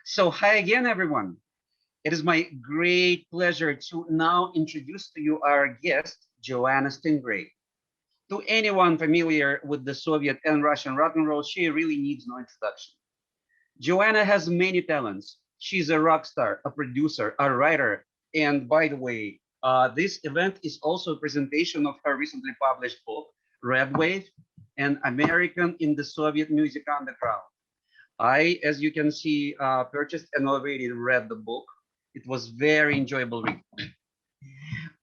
So hi again, everyone. It is my great pleasure to now introduce to you our guest, Joanna Stingray. To anyone familiar with the Soviet and Russian rock and roll, she really needs no introduction. Joanna has many talents. She's a rock star, a producer, a writer, and by the way, this event is also a presentation of her recently published book, Red Wave, An American in the Soviet Music Underground. I, as you can see, purchased and already read the book. It was very enjoyable read.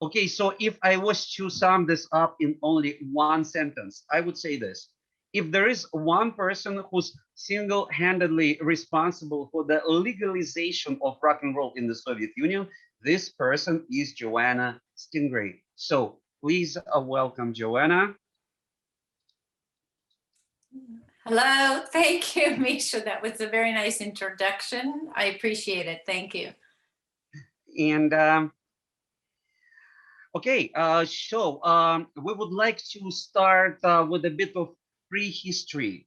Okay, so if I was to sum this up in only one sentence, I would say this. If there is one person who's single-handedly responsible for the legalization of rock and roll in the Soviet Union, this person is Joanna Stingray. So please welcome Joanna. Hello, thank you, Misha. That was a very nice introduction. I appreciate it. Thank you. And okay, we would like to start with a bit of prehistory.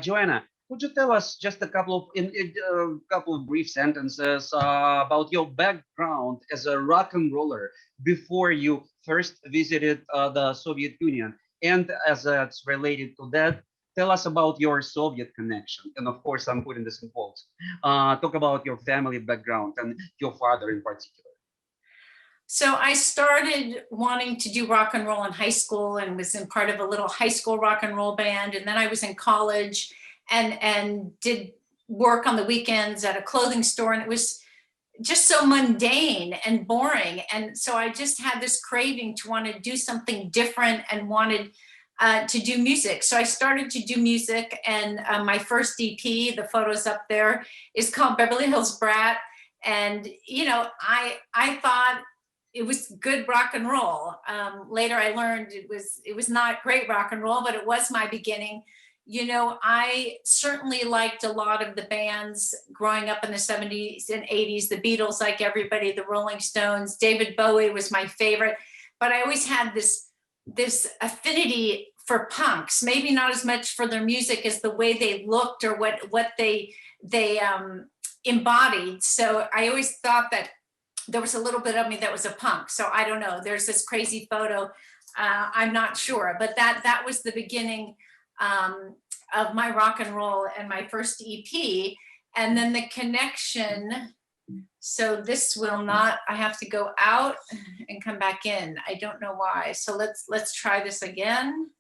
Joanna, could you tell us just a couple of couple of brief sentences about your background as a rock and roller before you first visited the Soviet Union, and as it's related to that, tell us about your Soviet connection, and of course, I'm putting this in quotes. Talk about your family background and your father in particular. So I started wanting to do rock and roll in high school and was in part of a little high school rock and roll band. And then I was in college and did work on the weekends at a clothing store. And it was just so mundane and boring. And so I just had this craving to want to do something different and wanted to do music. So I started to do music, and my first EP, the photos up there, is called Beverly Hills Brat. And, you know, I thought it was good rock and roll. Later I learned it was not great rock and roll, but it was my beginning. You know, I certainly liked a lot of the bands growing up in the 70s and 80s, the Beatles, like everybody, the Rolling Stones, David Bowie was my favorite, but I always had this affinity for punks, maybe not as much for their music as the way they looked or what they embodied. So I always thought that there was a little bit of me that was a punk. So I don't know, there's this crazy photo, I'm not sure, but that was the beginning of my rock and roll and my first EP. And then the connection, so this will not, I have to go out and come back in. I don't know why. So let's try this again.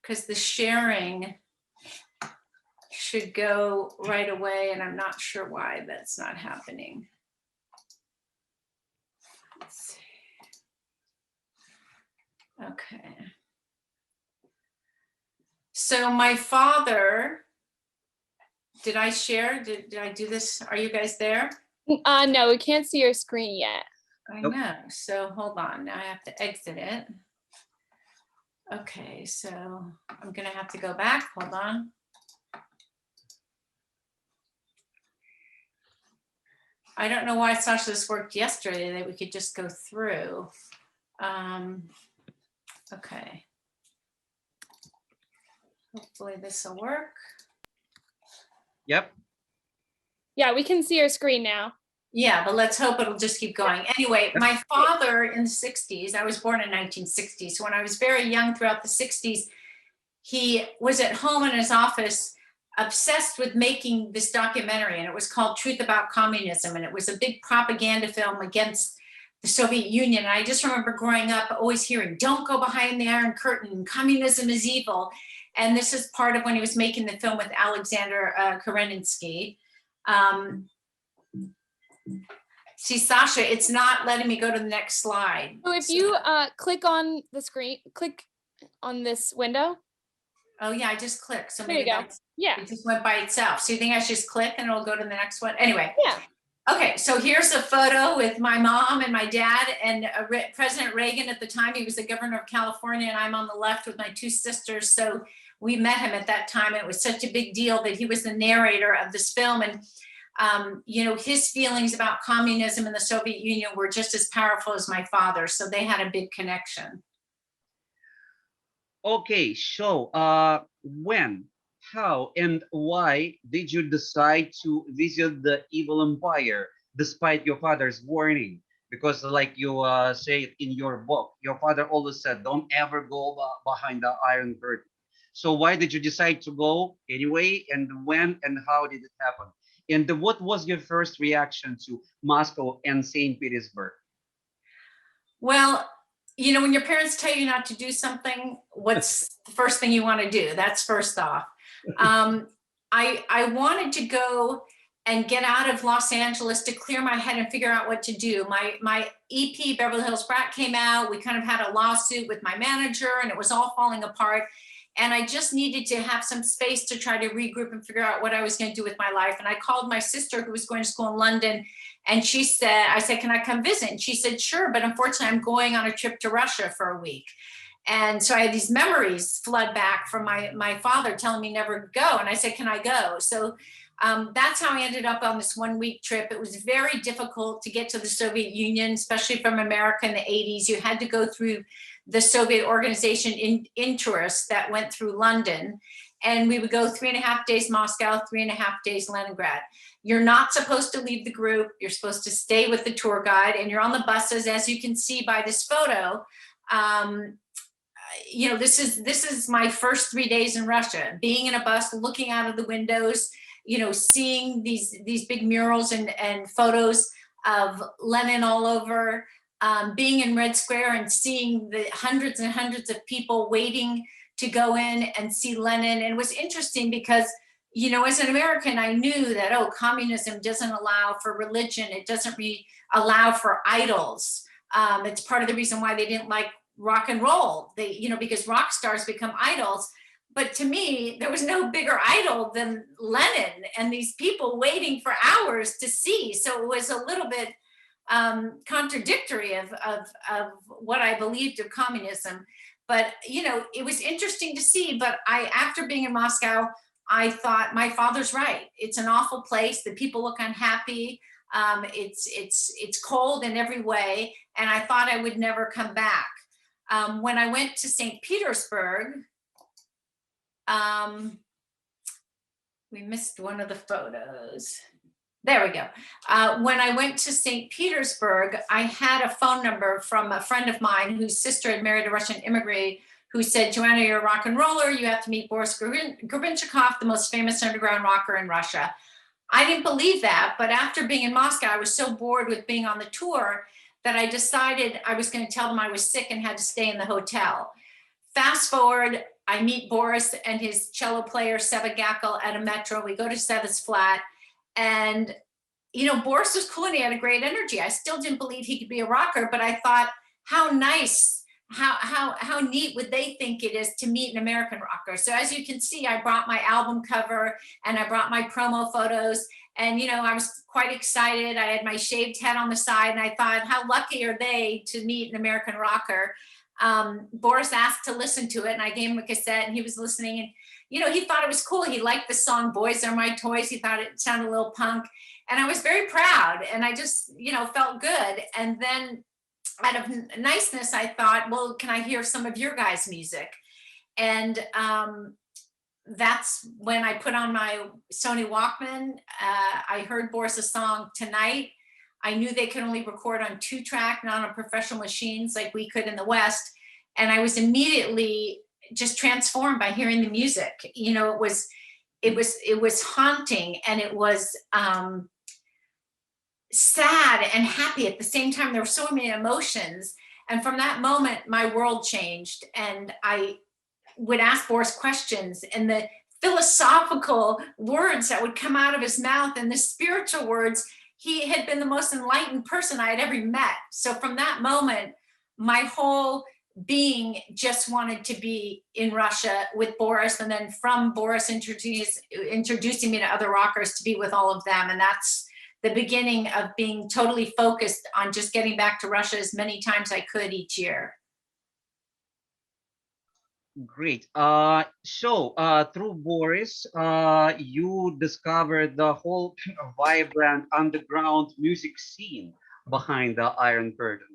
Because the sharing should go right away, and I'm not sure why that's not happening. Let's see. Okay. So my father, did I share? Did I do this? Are you guys there? No, we can't see your screen yet. I know. So hold on. Now I have to exit it. Okay, so I'm gonna have to go back. Hold on. I don't know why Sasha this worked yesterday, that we could just go through. Okay. Hopefully this will work. Yep. Yeah, we can see your screen now. Yeah, but let's hope it'll just keep going. Anyway, my father in the 60s, I was born in 1960, so when I was very young throughout the 60s, he was at home in his office obsessed with making this documentary, and it was called Truth About Communism, and it was a big propaganda film against the Soviet Union. And I just remember growing up always hearing, don't go behind the Iron Curtain, communism is evil. And this is part of when he was making the film with Alexander Kerensky. See, Sasha, it's not letting me go to the next slide. So if you click on the screen, click on this window. Oh yeah, I just clicked. So there you go. Yeah. It just went by itself. So you think I should just click and it'll go to the next one? Anyway. Yeah. Okay, so here's a photo with my mom and my dad and President Reagan at the time. He was the governor of California, and I'm on the left with my two sisters. So we met him at that time, and it was such a big deal that he was the narrator of this film. And you know, his feelings about communism in the Soviet Union were just as powerful as my father. So they had a big connection. Okay, so when how and why did you decide to visit the evil empire despite your father's warning? Because, like you say it in your book, your father always said, "Don't ever go behind the Iron Curtain." So, why did you decide to go anyway? And when and how did it happen? And what was your first reaction to Moscow and St. Petersburg? Well, when your parents tell you not to do something, what's the first thing you want to do? That's first off. I wanted to go and get out of Los Angeles to clear my head and figure out what to do. My EP, Beverly Hills Brat, came out. We kind of had a lawsuit with my manager, and it was all falling apart. And I just needed to have some space to try to regroup and figure out what I was going to do with my life. And I called my sister, who was going to school in London, and I said, can I come visit? And she said, sure, but unfortunately I'm going on a trip to Russia for a week. And so I had these memories flood back from my father telling me never to go. And I said, can I go? So that's how I ended up on this 1 week trip. It was very difficult to get to the Soviet Union, especially from America in the 80s. You had to go through the Soviet organization in tourists that went through London. And we would go 3.5 days Moscow, 3.5 days Leningrad. You're not supposed to leave the group. You're supposed to stay with the tour guide, and you're on the buses, as you can see by this photo. This is my first 3 days in Russia, being in a bus, looking out of the windows, seeing these big murals and photos of Lenin all over, being in Red Square and seeing the hundreds and hundreds of people waiting to go in and see Lenin. And it was interesting because, as an American, I knew that, communism doesn't allow for religion. It doesn't allow for idols. It's part of the reason why they didn't like rock and roll. Because rock stars become idols. But to me, there was no bigger idol than Lenin and these people waiting for hours to see. So it was a little bit contradictory of what I believed of communism. But, it was interesting to see. But after being in Moscow, I thought, my father's right. It's an awful place. The people look unhappy. It's cold in every way. And I thought I would never come back. When I went to St. Petersburg, we missed one of the photos. There we go. When I went to St. Petersburg, I had a phone number from a friend of mine whose sister had married a Russian immigrant, who said, Joanna, you're a rock and roller. You have to meet Boris Grebenschikov, the most famous underground rocker in Russia. I didn't believe that, but after being in Moscow, I was so bored with being on the tour that I decided I was going to tell them I was sick and had to stay in the hotel. Fast forward, I meet Boris and his cello player, Seva Gakel, at a metro. We go to Seva's flat, and Boris was cool and he had a great energy. I still didn't believe he could be a rocker, but I thought, how nice, how neat would they think it is to meet an American rocker? So as you can see, I brought my album cover and I brought my promo photos, and I was quite excited. I had my shaved head on the side, and I thought, how lucky are they to meet an American rocker? Boris asked to listen to it, and I gave him a cassette, and he was listening, and he thought it was cool. He liked the song Boys Are My Toys. He thought it sounded a little punk, and I was very proud, and I just felt good. And then out of niceness, I thought, well, can I hear some of your guys' music? And that's when I put on my Sony Walkman. I heard Boris's song Tonight. I knew they could only record on 2-track, not on professional machines like we could in the West. And I was immediately just transformed by hearing the music. It was haunting, and it was sad and happy at the same time. There were so many emotions. And from that moment, my world changed. And I would ask Boris questions, and the philosophical words that would come out of his mouth and the spiritual words, he had been the most enlightened person I had ever met. So from that moment, my whole being just wanted to be in Russia with Boris, and then from Boris introducing me to other rockers, to be with all of them. And that's the beginning of being totally focused on just getting back to Russia as many times I could each year. Great. So through Boris, you discovered the whole vibrant underground music scene behind the Iron Curtain.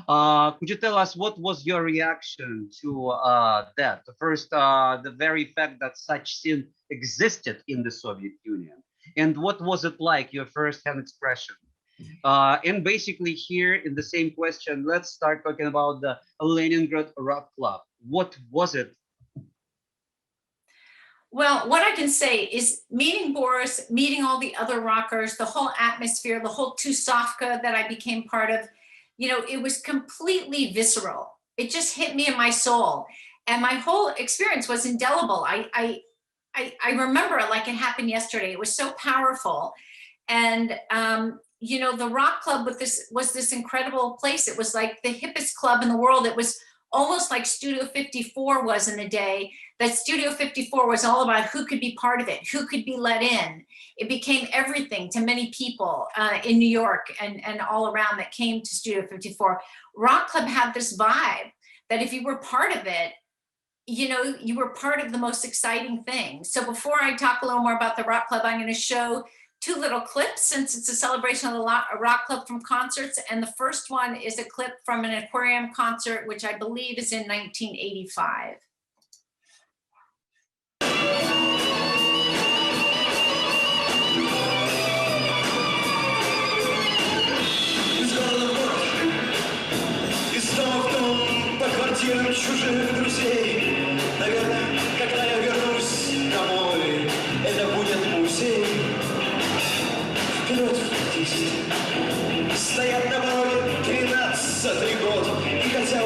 Could you tell us what was your reaction to that? The first, the very fact that such sin existed in the Soviet Union, and what was it like? Your first-hand expression. And basically, here in the same question, let's start talking about the Leningrad Rock Club. What was it? Well, what I can say is meeting Boris, meeting all the other rockers, the whole atmosphere, the whole Tusovka that I became part of, it was completely visceral. It just hit me in my soul. And my whole experience was indelible. I remember it like it happened yesterday. It was so powerful. And, the rock club was this incredible place. It was like the hippest club in the world. It was almost like Studio 54 was in the day, that Studio 54 was all about who could be part of it, who could be let in. It became everything to many people in New York and all around that came to Studio 54. Rock Club had this vibe that if you were part of it, you were part of the most exciting thing. So before I talk a little more about the Rock Club, I'm going to show two little clips since it's a celebration of the Rock Club from concerts. And the first one is a clip from an aquarium concert, which I believe is in 1985. Чужих друзей, наверное, когда я вернусь домой, это будет музей. Вперед в 10 стоят на пороге 13-й год, и хотя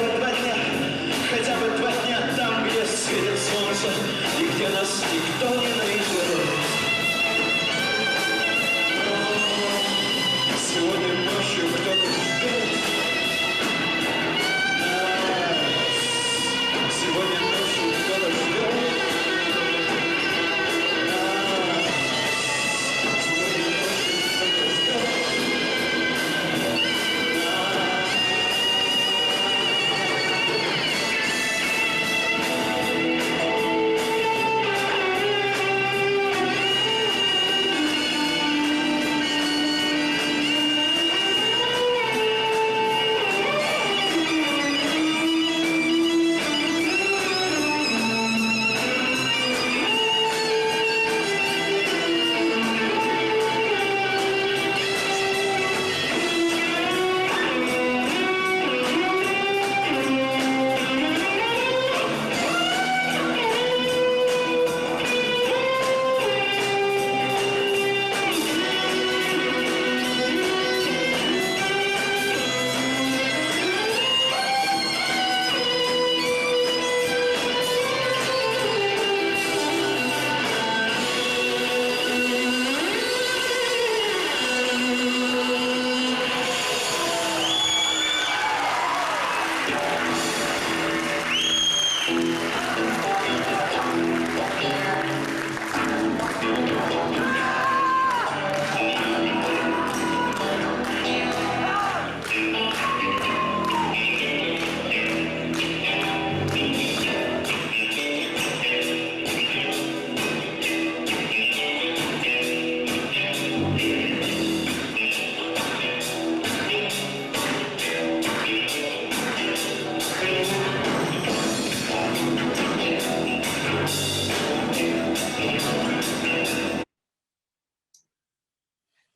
бы два дня там, где светит солнце, и где нас никто не найдет. Сегодня ночью кто-то ждет. Сегодня ночью кто-то ждет.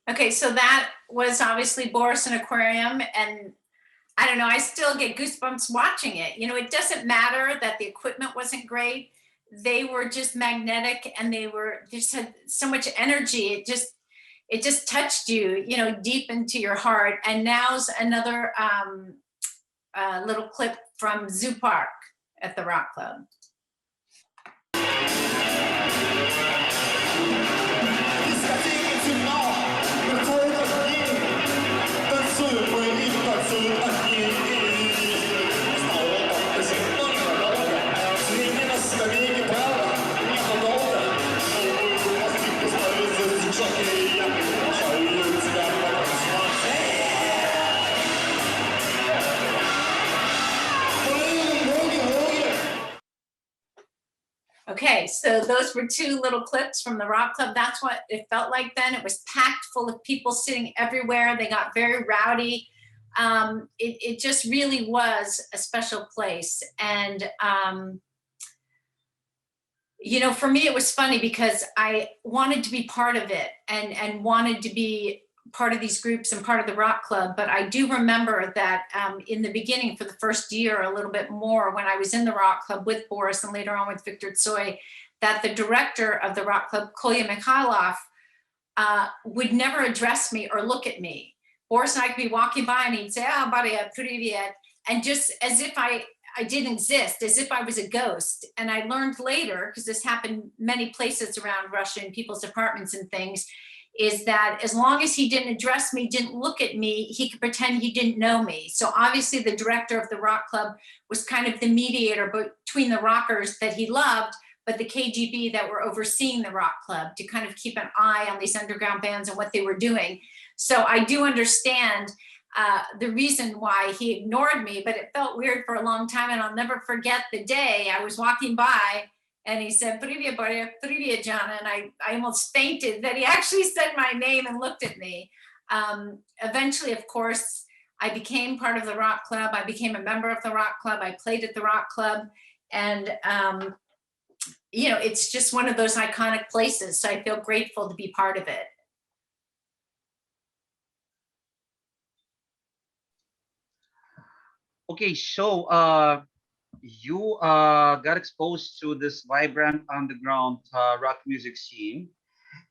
Okay, so that was obviously Boris and Aquarium, and I don't know, I still get goosebumps watching it. It doesn't matter that the equipment wasn't great. They were just magnetic, and they just had so much energy. It just touched you, deep into your heart. And now's another little clip from Zoo Park at the Rock Club. Okay, so those were two little clips from the Rock Club. That's what it felt like then. It was packed full of people sitting everywhere. They got very rowdy. It just really was a special place. And, you know, for me, it was funny because I wanted to be part of it and wanted to be part of these groups and part of the rock club. But I do remember that in the beginning, for the first year, a little bit more, when I was in the rock club with Boris and later on with Victor Tsoi, that the director of the rock club, Kolya Mikhailov, would never address me or look at me. Boris and I could be walking by and he'd say, "Ah, Maria, привет," and just as if I didn't exist, as if I was a ghost. And I learned later, because this happened many places around Russia in people's apartments and things, is that as long as he didn't address me, didn't look at me, he could pretend he didn't know me. So obviously the director of the rock club was kind of the mediator between the rockers that he loved, but the KGB that were overseeing the rock club, to kind of keep an eye on these underground bands and what they were doing. So I do understand the reason why he ignored me, but it felt weird for a long time. And I'll never forget the day I was walking by and he said, "Привет, Boris, привет, Joanna," and I almost fainted that he actually said my name and looked at me. Eventually, of course, I became part of the rock club. I became a member of the rock club. I played at the rock club. And, you know, it's just one of those iconic places. So I feel grateful to be part of it. Okay, so you got exposed to this vibrant underground rock music scene.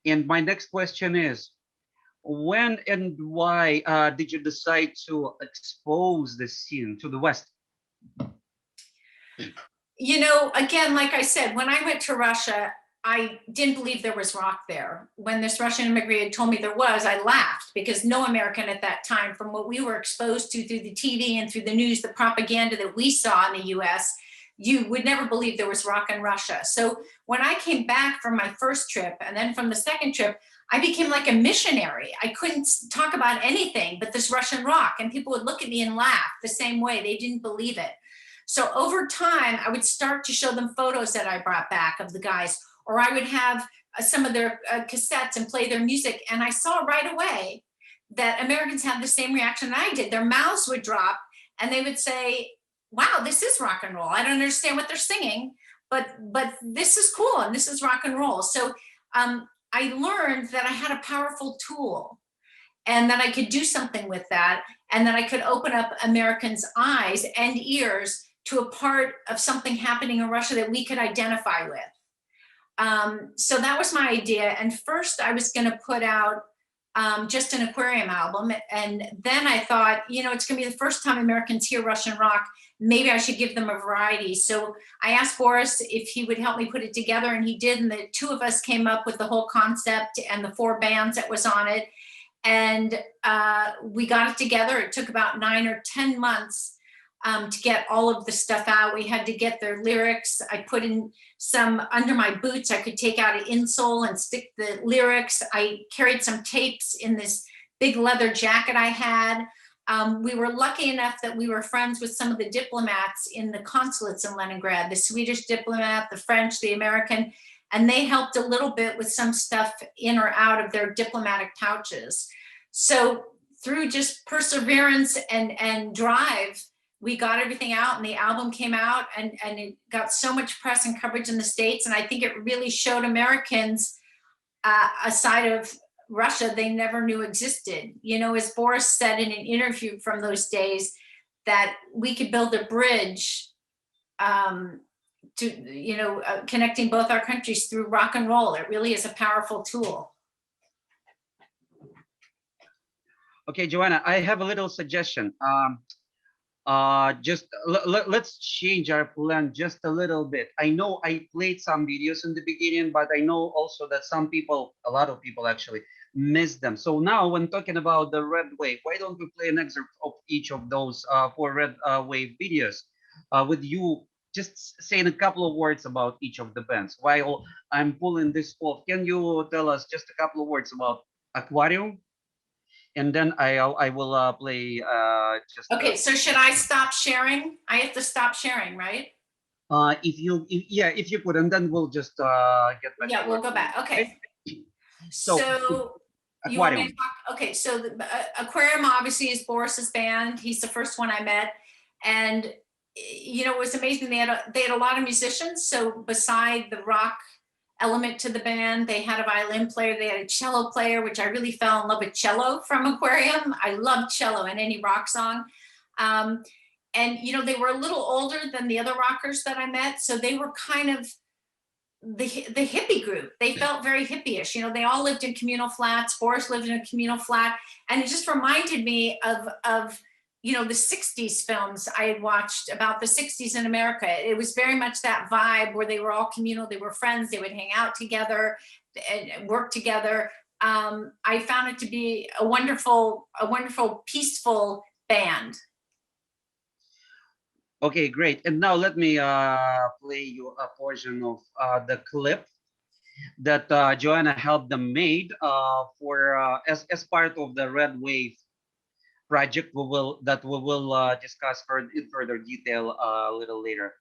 And my next question is, when and why did you decide to expose this scene to the West? You know, again, like I said, when I went to Russia, I didn't believe there was rock there. When this Russian immigrant told me there was, I laughed, because no American at that time, from what we were exposed to through the TV and through the news, the propaganda that we saw in the US, you would never believe there was rock in Russia. So when I came back from my first trip and then from the second trip, I became like a missionary. I couldn't talk about anything but this Russian rock, and people would look at me and laugh the same way. They didn't believe it. So over time, I would start to show them photos that I brought back of the guys, or I would have some of their cassettes and play their music. And I saw right away that Americans had the same reaction that I did. Their mouths would drop and they would say, "Wow, this is rock and roll. I don't understand what they're singing, but this is cool and this is rock and roll." So I learned that I had a powerful tool and that I could do something with that, and that I could open up Americans' eyes and ears to a part of something happening in Russia that we could identify with. So that was my idea. And first I was going to put out just an aquarium album. And then I thought, you know, it's going to be the first time Americans hear Russian rock. Maybe I should give them a variety. So I asked Boris if he would help me put it together, and he did. And the two of us came up with the whole concept and the 4 bands that was on it. And we got it together. It took about 9 or 10 months to get all of the stuff out. We had to get their lyrics. I put in some under my boots. I could take out an insole and stick the lyrics. I carried some tapes in this big leather jacket I had. We were lucky enough that we were friends with some of the diplomats in the consulates in Leningrad, the Swedish diplomat, the French, the American, and they helped a little bit with some stuff in or out of their diplomatic pouches. So through just perseverance and drive, we got everything out, and the album came out, and it got so much press and coverage in the States. And I think it really showed Americans a side of Russia they never knew existed. You know, as Boris said in an interview from those days, that we could build a bridge to, you know, connecting both our countries through rock and roll. It really is a powerful tool. Okay, Joanna, I have a little suggestion. Just let's change our plan just a little bit. I know I played some videos in the beginning, but I know also that some people, a lot of people actually, missed them. So now when talking about the Red Wave, why don't we play an excerpt of each of those 4 Red Wave videos with you just saying a couple of words about each of the bands while I'm pulling this off. Can you tell us just a couple of words about Aquarium? And then I will play just. Okay, so should I stop sharing? I have to stop sharing, right? If you could, and then we'll just get back. Yeah, we'll go back. Okay. So You want me to Aquarium. talk? Okay, so the Aquarium obviously is Boris's band. He's the first one I met, and you know, it was amazing. They had a lot of musicians. So beside the rock element to the band, they had a violin player, they had a cello player, which I really fell in love with cello from Aquarium. I love cello in any rock song. And you know, they were a little older than the other rockers that I met, so they were kind of the hippie group. They felt very hippie-ish. You know, they all lived in communal flats. Boris lived in a communal flat, and it just reminded me of you know, the 60s films I had watched about the 60s in America. It was very much that vibe where they were all communal, they were friends, they would hang out together and work together. I found it to be a wonderful, peaceful band. Okay, great. And now let me play you a portion of the clip that Joanna helped them made for as part of the Red Wave project. We will discuss in further detail a little later.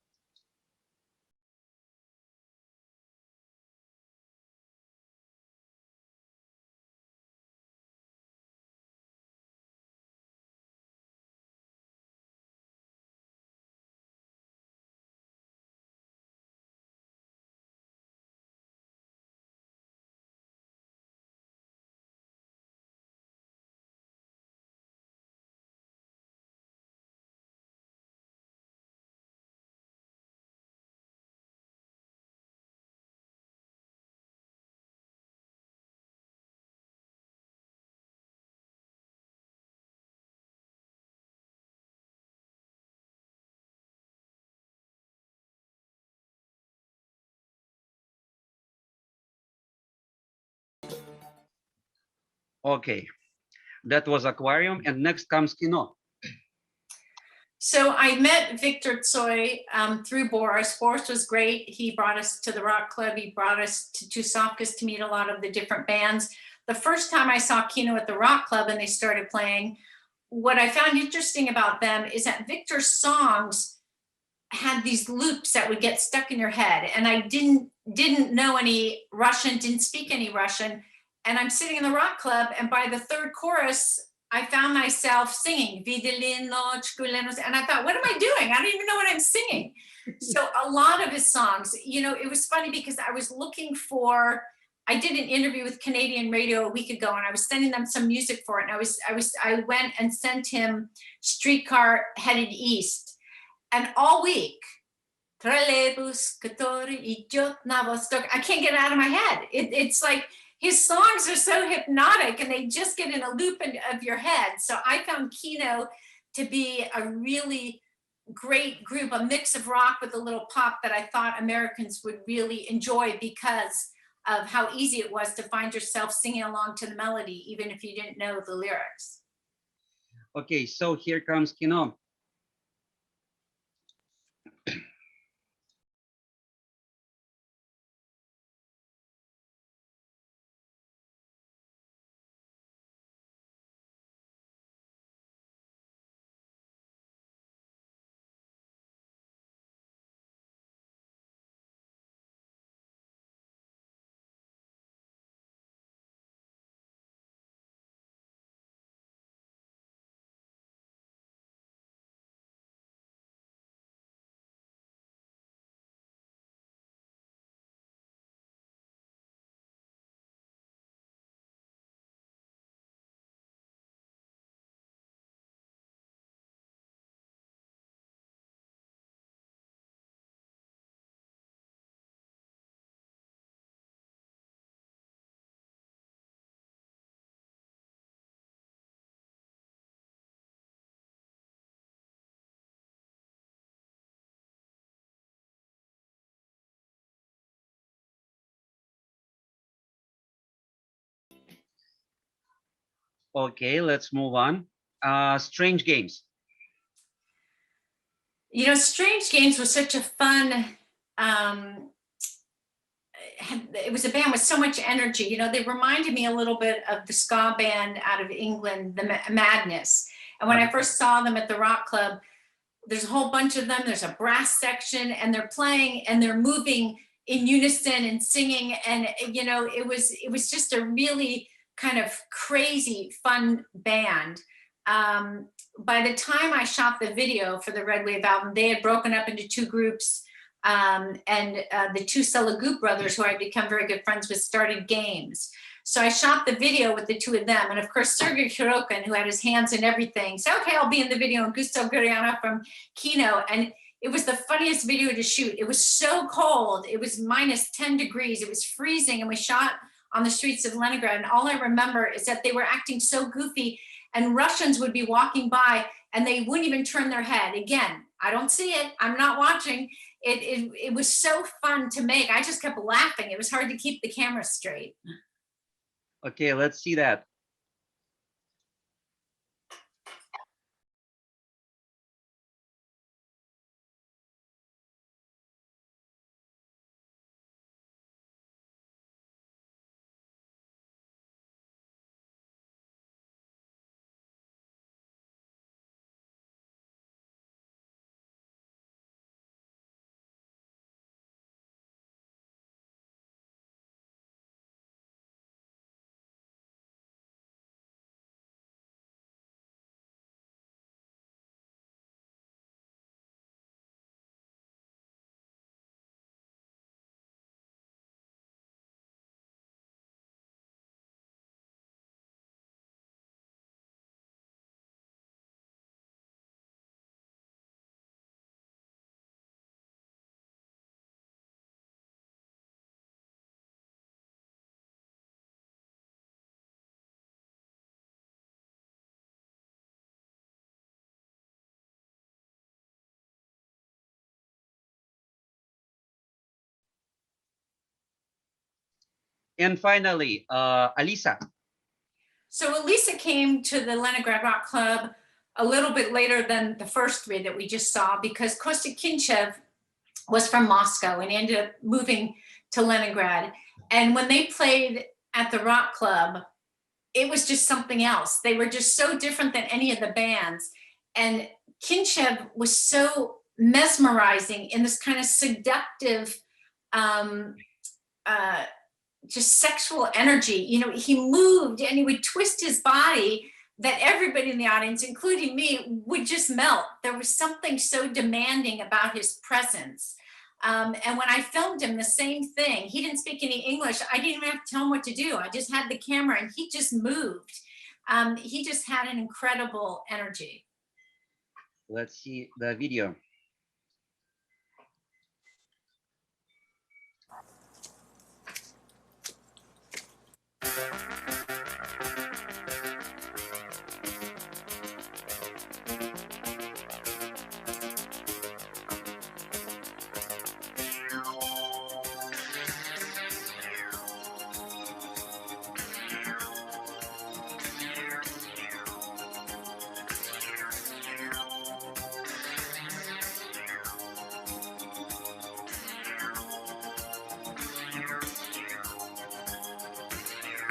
Okay, that was Aquarium, and next comes Kino. So I met Victor Tsoi through Boris. Boris was great. He brought us to the rock club. He brought us to Tusovkas to meet a lot of the different bands. The first time I saw Kino at the rock club and they started playing, what I found interesting about them is that Victor's songs had these loops that would get stuck in your head. And I didn't know any Russian, didn't speak any Russian. And I'm sitting in the rock club, and by the third chorus, I found myself singing, and I thought, what am I doing? I don't even know what I'm singing. So a lot of his songs, you know, it was funny because I was looking for, I did an interview with Canadian radio a week ago, and I was sending them some music for it. And I went and sent him Streetcar Headed East. And all week, I can't get it out of my head. It's like, his songs are so hypnotic and they just get in a loop of your head. So I found Kino to be a really great group, a mix of rock with a little pop that I thought Americans would really enjoy because of how easy it was to find yourself singing along to the melody, even if you didn't know the lyrics. Okay, so here comes Kino. Okay, let's move on. Strange Games. You know, Strange Games was such a fun, it was a band with so much energy. You know, they reminded me a little bit of the ska band out of England, the Madness. And when I first saw them at the rock club, there's a whole bunch of them. There's a brass section, and they're playing and they're moving in unison and singing. And, you know, it was just a really kind of crazy fun band. By the time I shot the video for the Red Wave album, they had broken up into two groups, and the two Selagoop brothers, who I'd become very good friends with, started Games. So I shot the video with the two of them. And of course, Sergei Khirokin, who had his hands in everything, said, okay, I'll be in the video, and Gustav Guriana from Kino. And it was the funniest video to shoot. It was so cold. It was minus 10 degrees. It was freezing. And we shot on the streets of Leningrad. And all I remember is that they were acting so goofy, and Russians would be walking by and they wouldn't even turn their head. Again, I don't see it. I'm not watching. It was so fun to make. I just kept laughing. It was hard to keep the camera straight. Okay, let's see that. And finally, Alisa. So Elisa came to the Leningrad Rock Club a little bit later than the first three that we just saw, because Kostya Kinchev was from Moscow and ended up moving to Leningrad. And when they played at the Rock Club, it was just something else. They were just so different than any of the bands. And Kinchev was so mesmerizing in this kind of seductive, just sexual energy. You know, he moved and he would twist his body that everybody in the audience, including me, would just melt. There was something so demanding about his presence. And when I filmed him, the same thing. He didn't speak any English. I didn't even have to tell him what to do. I just had the camera and he just moved. He just had an incredible energy. Let's see the video.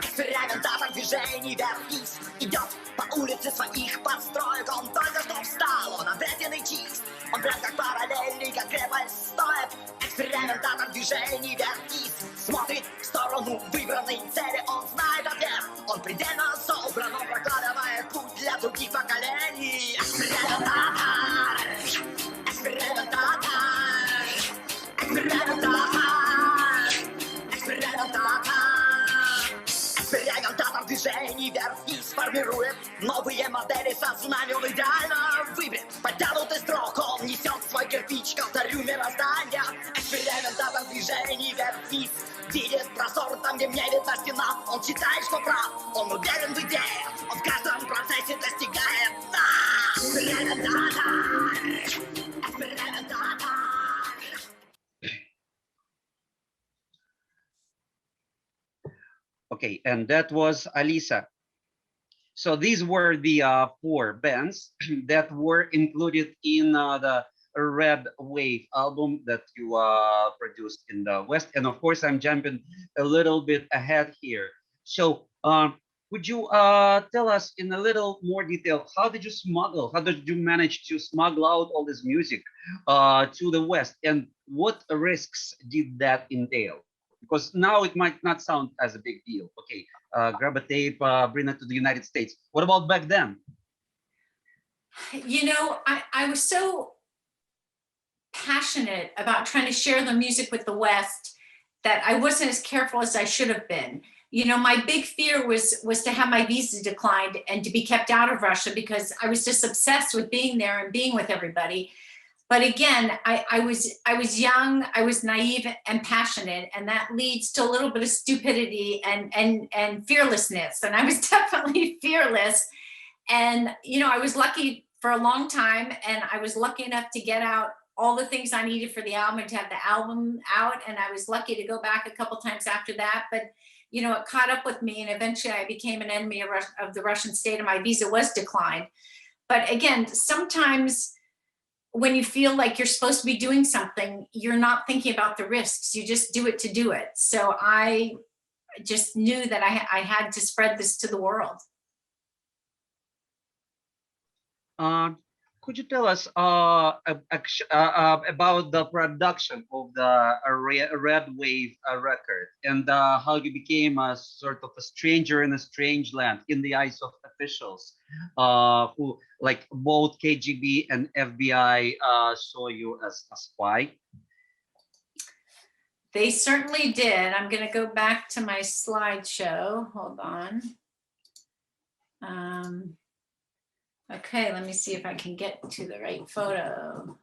Экспериментатор движений вверх-вниз идет по улице своих построек. Он только что встал, он обретенный чист. Он прям как параллельный, как крепость стоит. Экспериментатор движений вверх-вниз смотрит в сторону выбранной цели. Он знает ответ, он предельно собран. Он прокладывает путь для других поколений. Экспериментатор, экспериментатор, экспериментатор, экспериментатор. Экспериментатор движений вверх-вниз формирует новые модели сознания. Он идеально выбрит подтянутый строк. Он несет свой кирпич к алтарю мироздания. Экспериментатор движений вверх-вниз видит простор там, где мне видна стена. Он считает, что прав, он уверен в идее. Он в каждом процессе достигает дна. Экспериментатор, экспериментатор. Okay, and that was Alisa. So these were the 4 bands that were included in the Red Wave album that you produced in the West. And of course, I'm jumping a little bit ahead here. So would you tell us in a little more detail, how did you manage to smuggle out all this music to the West? And what risks did that entail? Because now it might not sound as a big deal. Okay, grab a tape, bring it to the United States. What about back then? You know, I was so passionate about trying to share the music with the West that I wasn't as careful as I should have been. You know, my big fear was to have my visa declined and to be kept out of Russia, because I was just obsessed with being there and being with everybody. But again, I was young, I was naive and passionate, and that leads to a little bit of stupidity and fearlessness. And I was definitely fearless. And, you know, I was lucky for a long time, and I was lucky enough to get out all the things I needed for the album and to have the album out. And I was lucky to go back a couple times after that. But, you know, it caught up with me, and eventually I became an enemy of the Russian state, and my visa was declined. But again, sometimes when you feel like you're supposed to be doing something, you're not thinking about the risks. You just do it to do it. So I just knew that I had to spread this to the world. Could you tell us about the production of the Red Wave record, and how you became a sort of a stranger in a strange land in the eyes of officials who, like both KGB and FBI, saw you as a spy? They certainly did. I'm going to go back to my slideshow. Hold on. Okay, let me see if I can get to the right photo.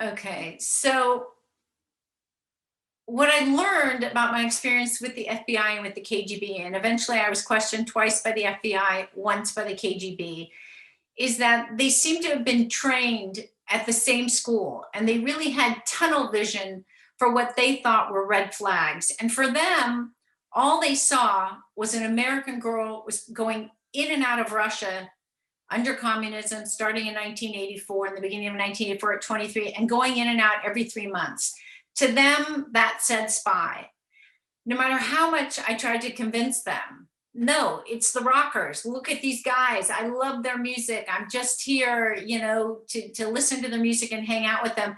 Okay, so what I learned about my experience with the FBI and with the KGB, and eventually I was questioned twice by the FBI, once by the KGB, is that they seem to have been trained at the same school, and they really had tunnel vision for what they thought were red flags. And for them, all they saw was an American girl was going in and out of Russia under communism, starting in 1984, in the beginning of 1984 at 23, and going in and out every 3 months. To them, that said spy. No matter how much I tried to convince them, no, it's the rockers. Look at these guys. I love their music. I'm just here, you know, to listen to their music and hang out with them.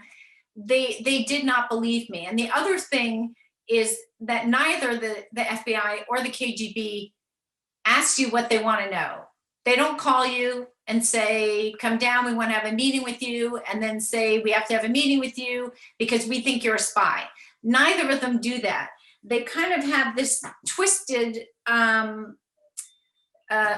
They did not believe me. And the other thing is that neither the FBI or the KGB asks you what they want to know. They don't call you and say, come down, we want to have a meeting with you, and then say, we have to have a meeting with you because we think you're a spy. Neither of them do that. They kind of have this twisted,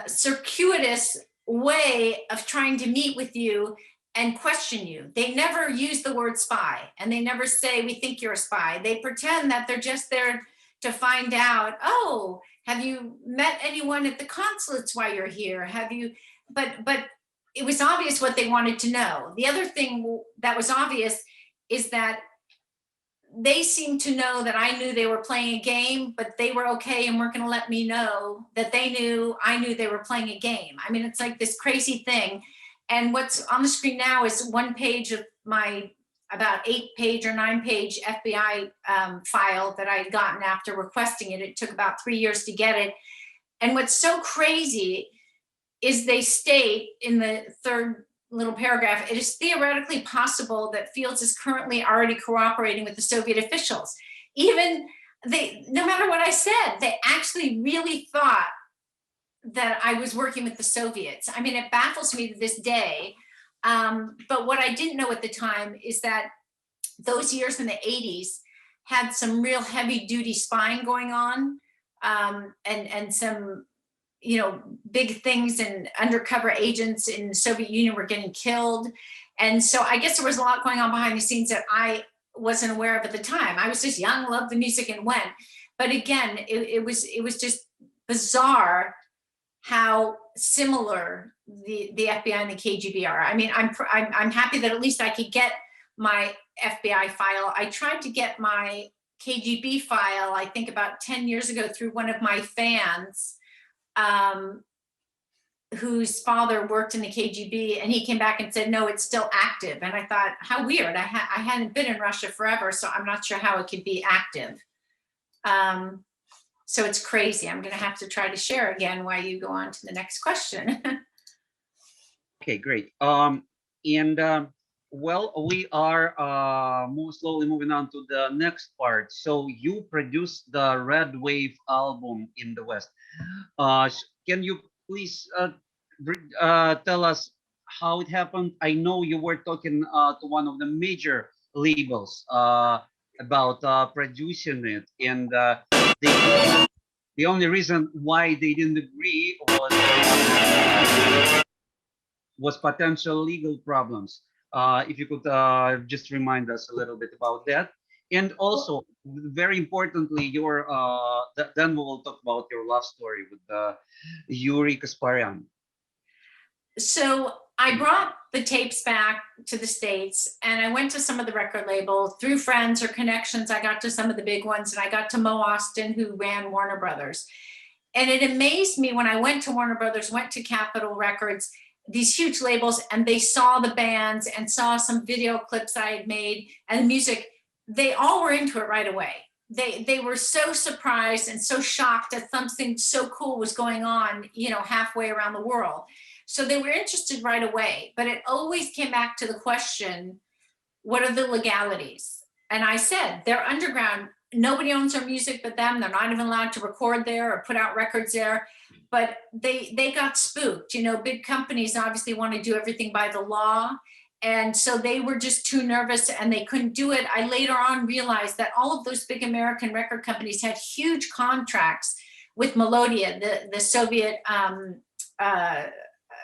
circuitous way of trying to meet with you and question you. They never use the word spy, and they never say, we think you're a spy. They pretend that they're just there to find out, oh, have you met anyone at the consulates while you're here? Have you, but it was obvious what they wanted to know. The other thing that was obvious is that they seemed to know that I knew they were playing a game, but they were okay and weren't going to let me know that they knew I knew they were playing a game. I mean, it's like this crazy thing. And what's on the screen now is one page of my about 8-page or 9-page FBI file that I had gotten after requesting it. It took about 3 years to get it. And what's so crazy is they state in the third little paragraph, it is theoretically possible that Fields is currently already cooperating with the Soviet officials. Even they, no matter what I said, they actually really thought that I was working with the Soviets. I mean, it baffles me to this day. But what I didn't know at the time is that those years in the 80s had some real heavy duty spying going on, and some, you know, big things, and undercover agents in the Soviet Union were getting killed. And so I guess there was a lot going on behind the scenes that I wasn't aware of at the time. I was just young, loved the music and went. But again, it was just bizarre how similar the FBI and the KGB are. I mean, I'm happy that at least I could get my FBI file. I tried to get my KGB file, I think about 10 years ago, through one of my fans, whose father worked in the KGB, and he came back and said, no, it's still active. And I thought, how weird. I hadn't been in Russia forever, so I'm not sure how it could be active. So it's crazy. I'm going to have to try to share again while you go on to the next question. Okay, great. Well, we are slowly moving on to the next part. So you produced the Red Wave album in the West. Can you please tell us how it happened? I know you were talking to one of the major labels about producing it, and the only reason why they didn't agree was potential legal problems. If you could just remind us a little bit about that. And also, very importantly, then we will talk about your love story with Yuri Kasparyan. So I brought the tapes back to the States, and I went to some of the record labels through friends or connections. I got to some of the big ones, and I got to Mo Austin, who ran Warner Brothers. And it amazed me when I went to Warner Brothers, went to Capitol Records, these huge labels, and they saw the bands and saw some video clips I had made and music. They all were into it right away. They were so surprised and so shocked that something so cool was going on, halfway around the world. So they were interested right away, but it always came back to the question, what are the legalities? And I said, they're underground. Nobody owns their music but them. They're not even allowed to record there or put out records there. But they got spooked. Big companies obviously want to do everything by the law. And so they were just too nervous and they couldn't do it. I later on realized that all of those big American record companies had huge contracts with Melodia, the Soviet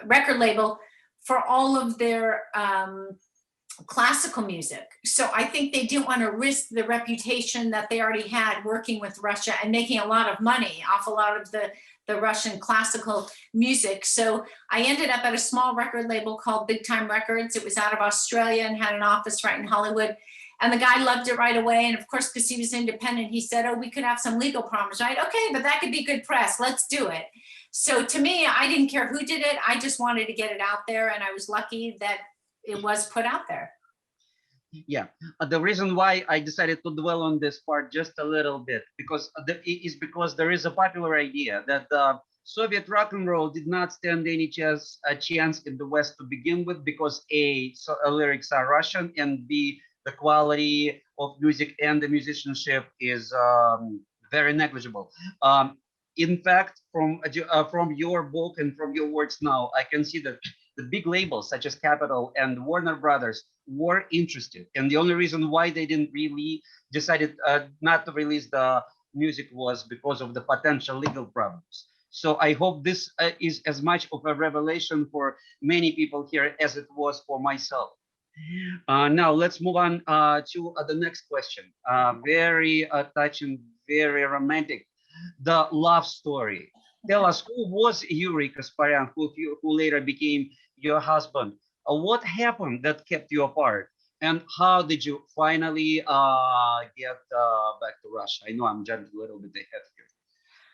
record label, for all of their classical music. So I think they didn't want to risk the reputation that they already had working with Russia and making a lot of money off a lot of the Russian classical music. So I ended up at a small record label called Big Time Records. It was out of Australia and had an office right in Hollywood. And the guy loved it right away. And of course, because he was independent, he said, oh, we could have some legal problems, right? Okay, but that could be good press. Let's do it. So to me, I didn't care who did it. I just wanted to get it out there. And I was lucky that it was put out there. Yeah, the reason why I decided to dwell on this part just a little bit because there is a popular idea that Soviet rock and roll did not stand any chance in the West to begin with because lyrics are Russian, and B, the quality of music and the musicianship is very negligible. In fact, from your book and from your words now, I can see that the big labels such as Capitol and Warner Brothers were interested. And the only reason why they didn't really decided not to release the music was because of the potential legal problems. So I hope this is as much of a revelation for many people here as it was for myself. Now let's move on to the next question. Very touching, very romantic. The love story. Tell us, who was Yuri Kasparyan, who later became your husband? What happened that kept you apart? And how did you finally get back to Russia? I know I'm jumping a little bit ahead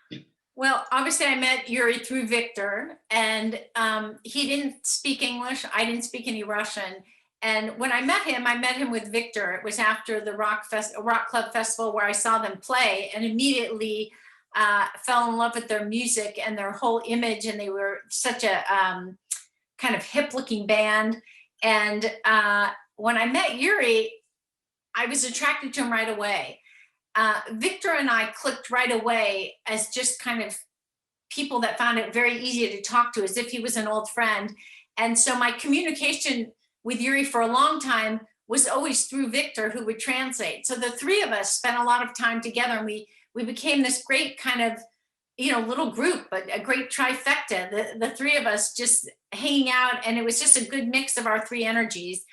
here. Well, obviously I met Yuri through Victor, and he didn't speak English. I didn't speak any Russian. And when I met him with Victor. It was after the Rock Club Festival where I saw them play, and immediately fell in love with their music and their whole image. And they were such a kind of hip looking band. And when I met Yuri, I was attracted to him right away. Victor and I clicked right away as just kind of people that found it very easy to talk to, as if he was an old friend. And so my communication with Yuri for a long time was always through Victor, who would translate. So the three of us spent a lot of time together, and we became this great kind of, little group, but a great trifecta, the three of us just hanging out. And it was just a good mix of our three energies.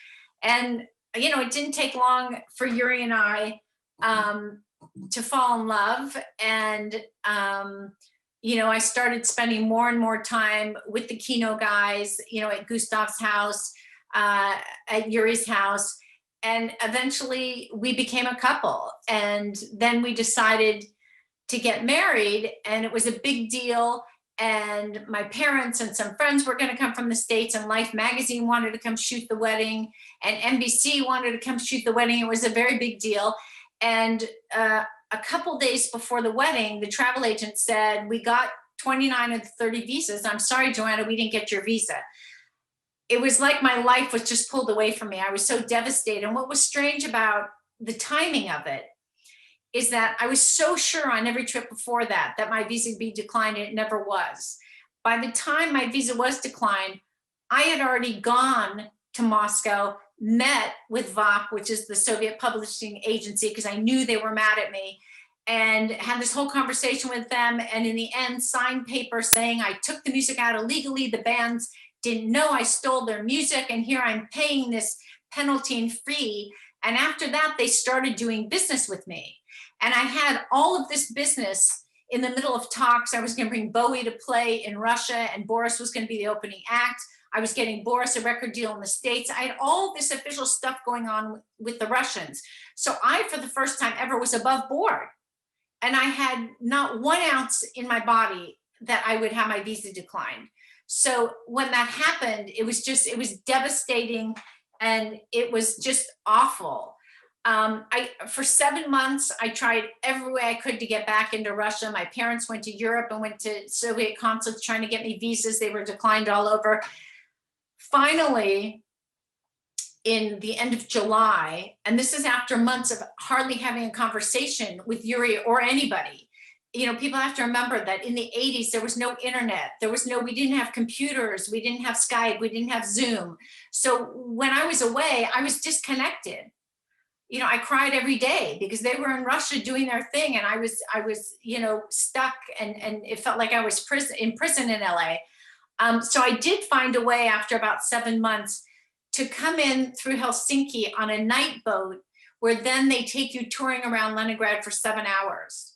And, it didn't take long for Yuri and I to fall in love. And, I started spending more and more time with the Kino guys, at Gustav's house, at Yuri's house. And eventually we became a couple. And then we decided to get married, and it was a big deal. And my parents and some friends were going to come from the States, and Life magazine wanted to come shoot the wedding, and NBC wanted to come shoot the wedding. It was a very big deal. And a couple days before the wedding, the travel agent said, we got 29 of the 30 visas. I'm sorry, Joanna, we didn't get your visa. It was like my life was just pulled away from me. I was so devastated. And what was strange about the timing of it is that I was so sure on every trip before that my visa would be declined, and it never was. By the time my visa was declined, I had already gone to Moscow, met with VOP, which is the Soviet publishing agency, because I knew they were mad at me, and had this whole conversation with them. And in the end, signed paper saying I took the music out illegally. The bands didn't know I stole their music, and here I'm paying this penalty and fee. And after that, they started doing business with me. And I had all of this business in the middle of talks. I was going to bring Bowie to play in Russia, and Boris was going to be the opening act. I was getting Boris a record deal in the States. I had all this official stuff going on with the Russians. So I, for the first time ever, was above board. And I had not 1 ounce in my body that I would have my visa declined. So when that happened, it was devastating, and it was just awful. For 7 months, I tried every way I could to get back into Russia. My parents went to Europe and went to Soviet consulates trying to get me visas. They were declined all over. Finally, in the end of July, and this is after months of hardly having a conversation with Yuri or anybody. You know, people have to remember that in the 80s, there was no internet. We didn't have computers. We didn't have Skype. We didn't have Zoom. So when I was away, I was disconnected. You know, I cried every day because they were in Russia doing their thing, and I was, you know, stuck, and it felt like I was in prison in LA. So I did find a way after about 7 months to come in through Helsinki on a night boat, where then they take you touring around Leningrad for 7 hours.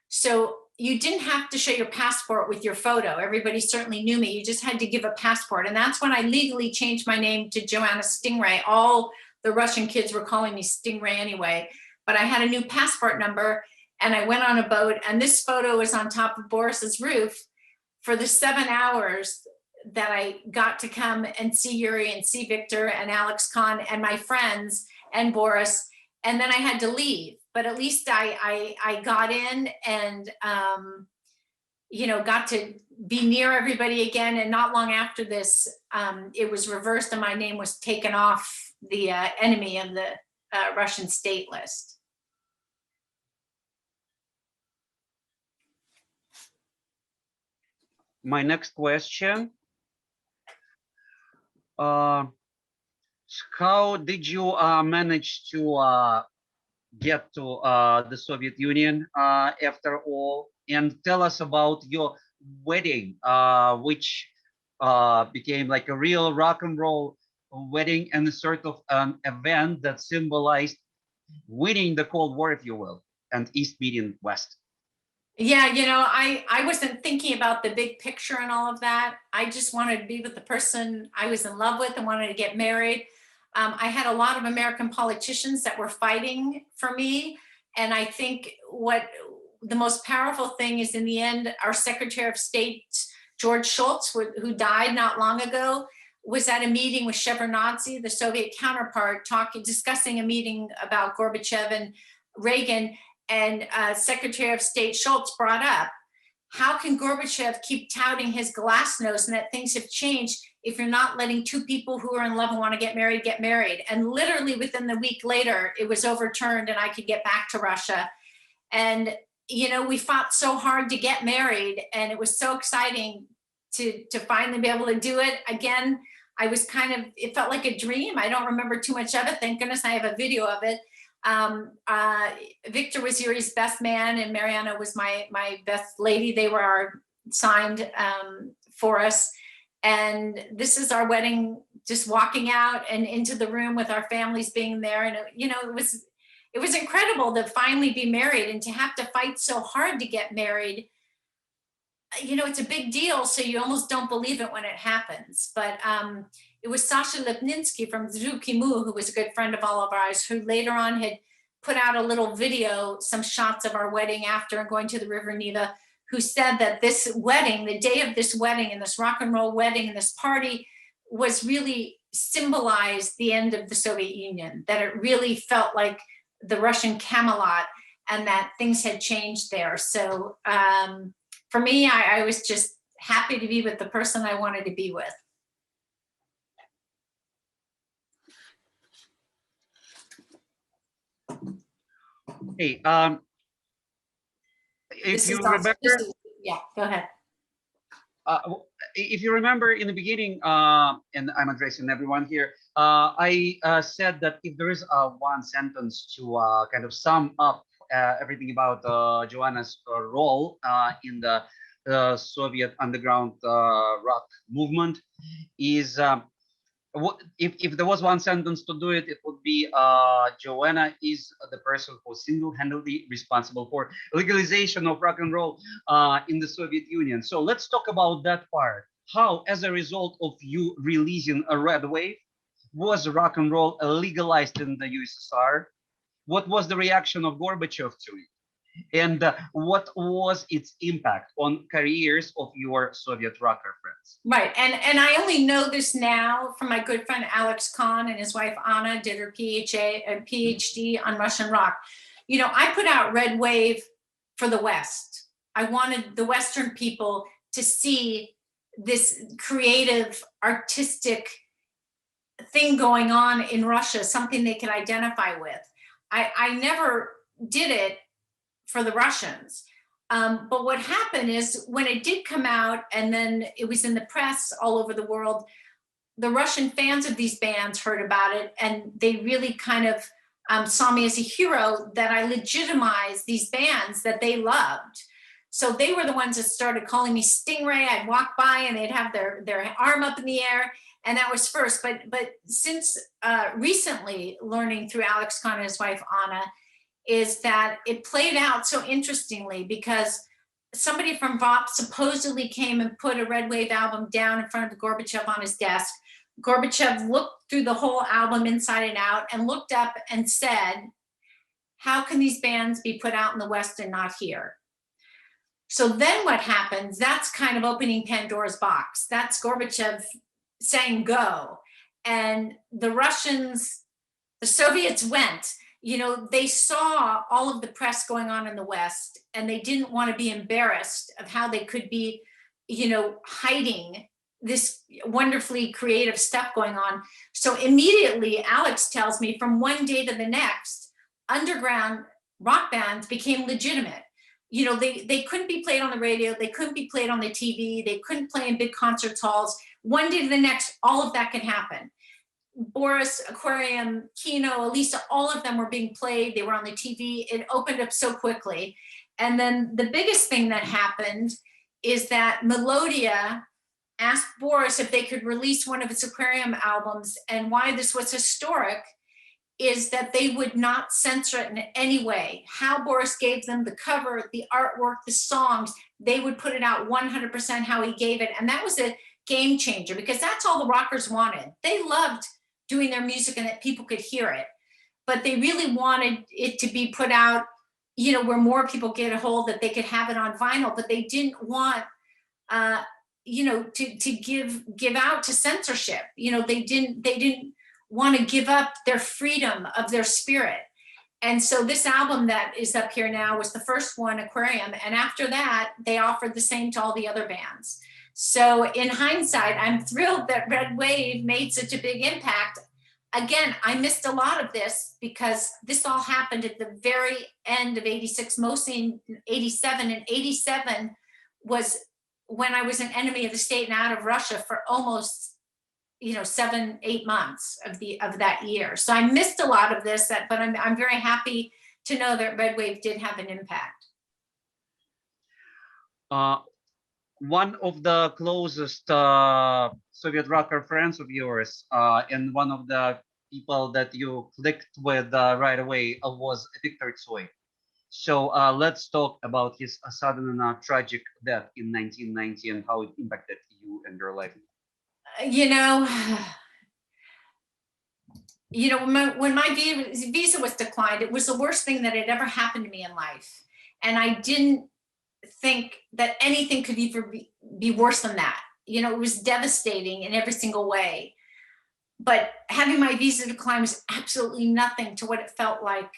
So you didn't have to show your passport with your photo. Everybody certainly knew me. You just had to give a passport. And that's when I legally changed my name to Joanna Stingray. All the Russian kids were calling me Stingray anyway, but I had a new passport number, and I went on a boat, and this photo is on top of Boris's roof for the 7 hours that I got to come and see Yuri and see Victor and Alex Kahn and my friends and Boris. And then I had to leave, but at least I got in and, you know, got to be near everybody again. And not long after this, it was reversed and my name was taken off the enemy of the Russian state list. My next question. How did you manage to get to the Soviet Union after all? And tell us about your wedding, which became like a real rock and roll wedding and a sort of an event that symbolized winning the Cold War, if you will, and East meeting West. Yeah, you know, I wasn't thinking about the big picture and all of that. I just wanted to be with the person I was in love with and wanted to get married. I had a lot of American politicians that were fighting for me. And I think what the most powerful thing is, in the end, our Secretary of State, George Shultz, who died not long ago, was at a meeting with Shevardnadze, the Soviet counterpart, discussing a meeting about Gorbachev and Reagan. And Secretary of State Shultz brought up, how can Gorbachev keep touting his glasnost and that things have changed if you're not letting two people who are in love and want to get married? And literally within the week later, it was overturned and I could get back to Russia. And, you know, we fought so hard to get married, and it was so exciting to finally be able to do it. Again, I was it felt like a dream. I don't remember too much of it. Thank goodness I have a video of it. Victor was Yuri's best man, and Mariana was my best lady. They were signed for us. And this is our wedding, just walking out and into the room with our families being there. And, you know, it was incredible to finally be married and to have to fight so hard to get married. You know, it's a big deal, so you almost don't believe it when it happens. But it was Sasha Lipninsky from Zhukimu, who was a good friend of all of ours, who later on had put out a little video, some shots of our wedding after and going to the River Neva, who said that this wedding, the day of this wedding and this rock and roll wedding and this party was really symbolized the end of the Soviet Union, that it really felt like the Russian Camelot. and that things had changed there. So for me, I was just happy to be with the person I wanted to be with. Hey, if This you is also, remember, yeah, go ahead. If you remember in the beginning, and I'm addressing everyone here, I said that if there is one sentence to kind of sum up everything about Joanna's role in the Soviet underground rock movement, is if there was one sentence to do it, it would be Joanna is the person who single-handedly responsible for legalization of rock and roll in the Soviet Union. So let's talk about that part. How, as a result of you releasing a Red Wave, was rock and roll legalized in the USSR? What was the reaction of Gorbachev to it? And what was its impact on careers of your Soviet rocker friends? Right, and I only know this now from my good friend Alex Kahn and his wife Anna did her PhD on Russian rock. You know, I put out Red Wave for the West. I wanted the Western people to see this creative, artistic thing going on in Russia, something they could identify with. I never did it for the Russians. But what happened is when it did come out and then it was in the press all over the world, the Russian fans of these bands heard about it and they really kind of saw me as a hero, that I legitimized these bands that they loved. So they were the ones that started calling me Stingray. I'd walk by and they'd have their arm up in the air, and that was first. But since recently learning through Alex Kahn and his wife Anna, is that it played out so interestingly because somebody from VOP supposedly came and put a Red Wave album down in front of Gorbachev on his desk. Gorbachev looked through the whole album inside and out and looked up and said, how can these bands be put out in the West and not here? So then what happens, that's kind of opening Pandora's box. That's Gorbachev saying go. And the Russians, the Soviets went. You know, they saw all of the press going on in the West and they didn't want to be embarrassed of how they could be, you know, hiding this wonderfully creative stuff going on. So immediately, Alex tells me from one day to the next, underground rock bands became legitimate. You know, they couldn't be played on the radio, they couldn't be played on the TV, they couldn't play in big concert halls. One day to the next, all of that can happen. Boris, Aquarium, Kino, Elisa, all of them were being played. They were on the TV. It opened up so quickly. And then the biggest thing that happened is that Melodia asked Boris if they could release one of its Aquarium albums. And why this was historic is that they would not censor it in any way. How Boris gave them the cover, the artwork, the songs, they would put it out 100% how he gave it. And that was a game changer because that's all the rockers wanted. They loved doing their music and that people could hear it, but they really wanted it to be put out, you know, where more people get a hold, that they could have it on vinyl, but they didn't want, you know, to give out to censorship. You know, they didn't want to give up their freedom of their spirit. And so this album that is up here now was the first one, Aquarium. And after that, they offered the same to all the other bands. So in hindsight, I'm thrilled that Red Wave made such a big impact. Again, I missed a lot of this because this all happened at the very end of 86, mostly in 87. And 87 was when I was an enemy of the state and out of Russia for almost, you know, 7-8 months of that year. So I missed a lot of this, but I'm very happy to know that Red Wave did have an impact. One of the closest Soviet rocker friends of yours and one of the people that you clicked with right away was Victor Tsoi. So let's talk about his sudden and tragic death in 1990 and how it impacted you and your life. You know, when my visa was declined, it was the worst thing that had ever happened to me in life. And I didn't think that anything could be worse than that. You know, it was devastating in every single way. But having my visa declined was absolutely nothing to what it felt like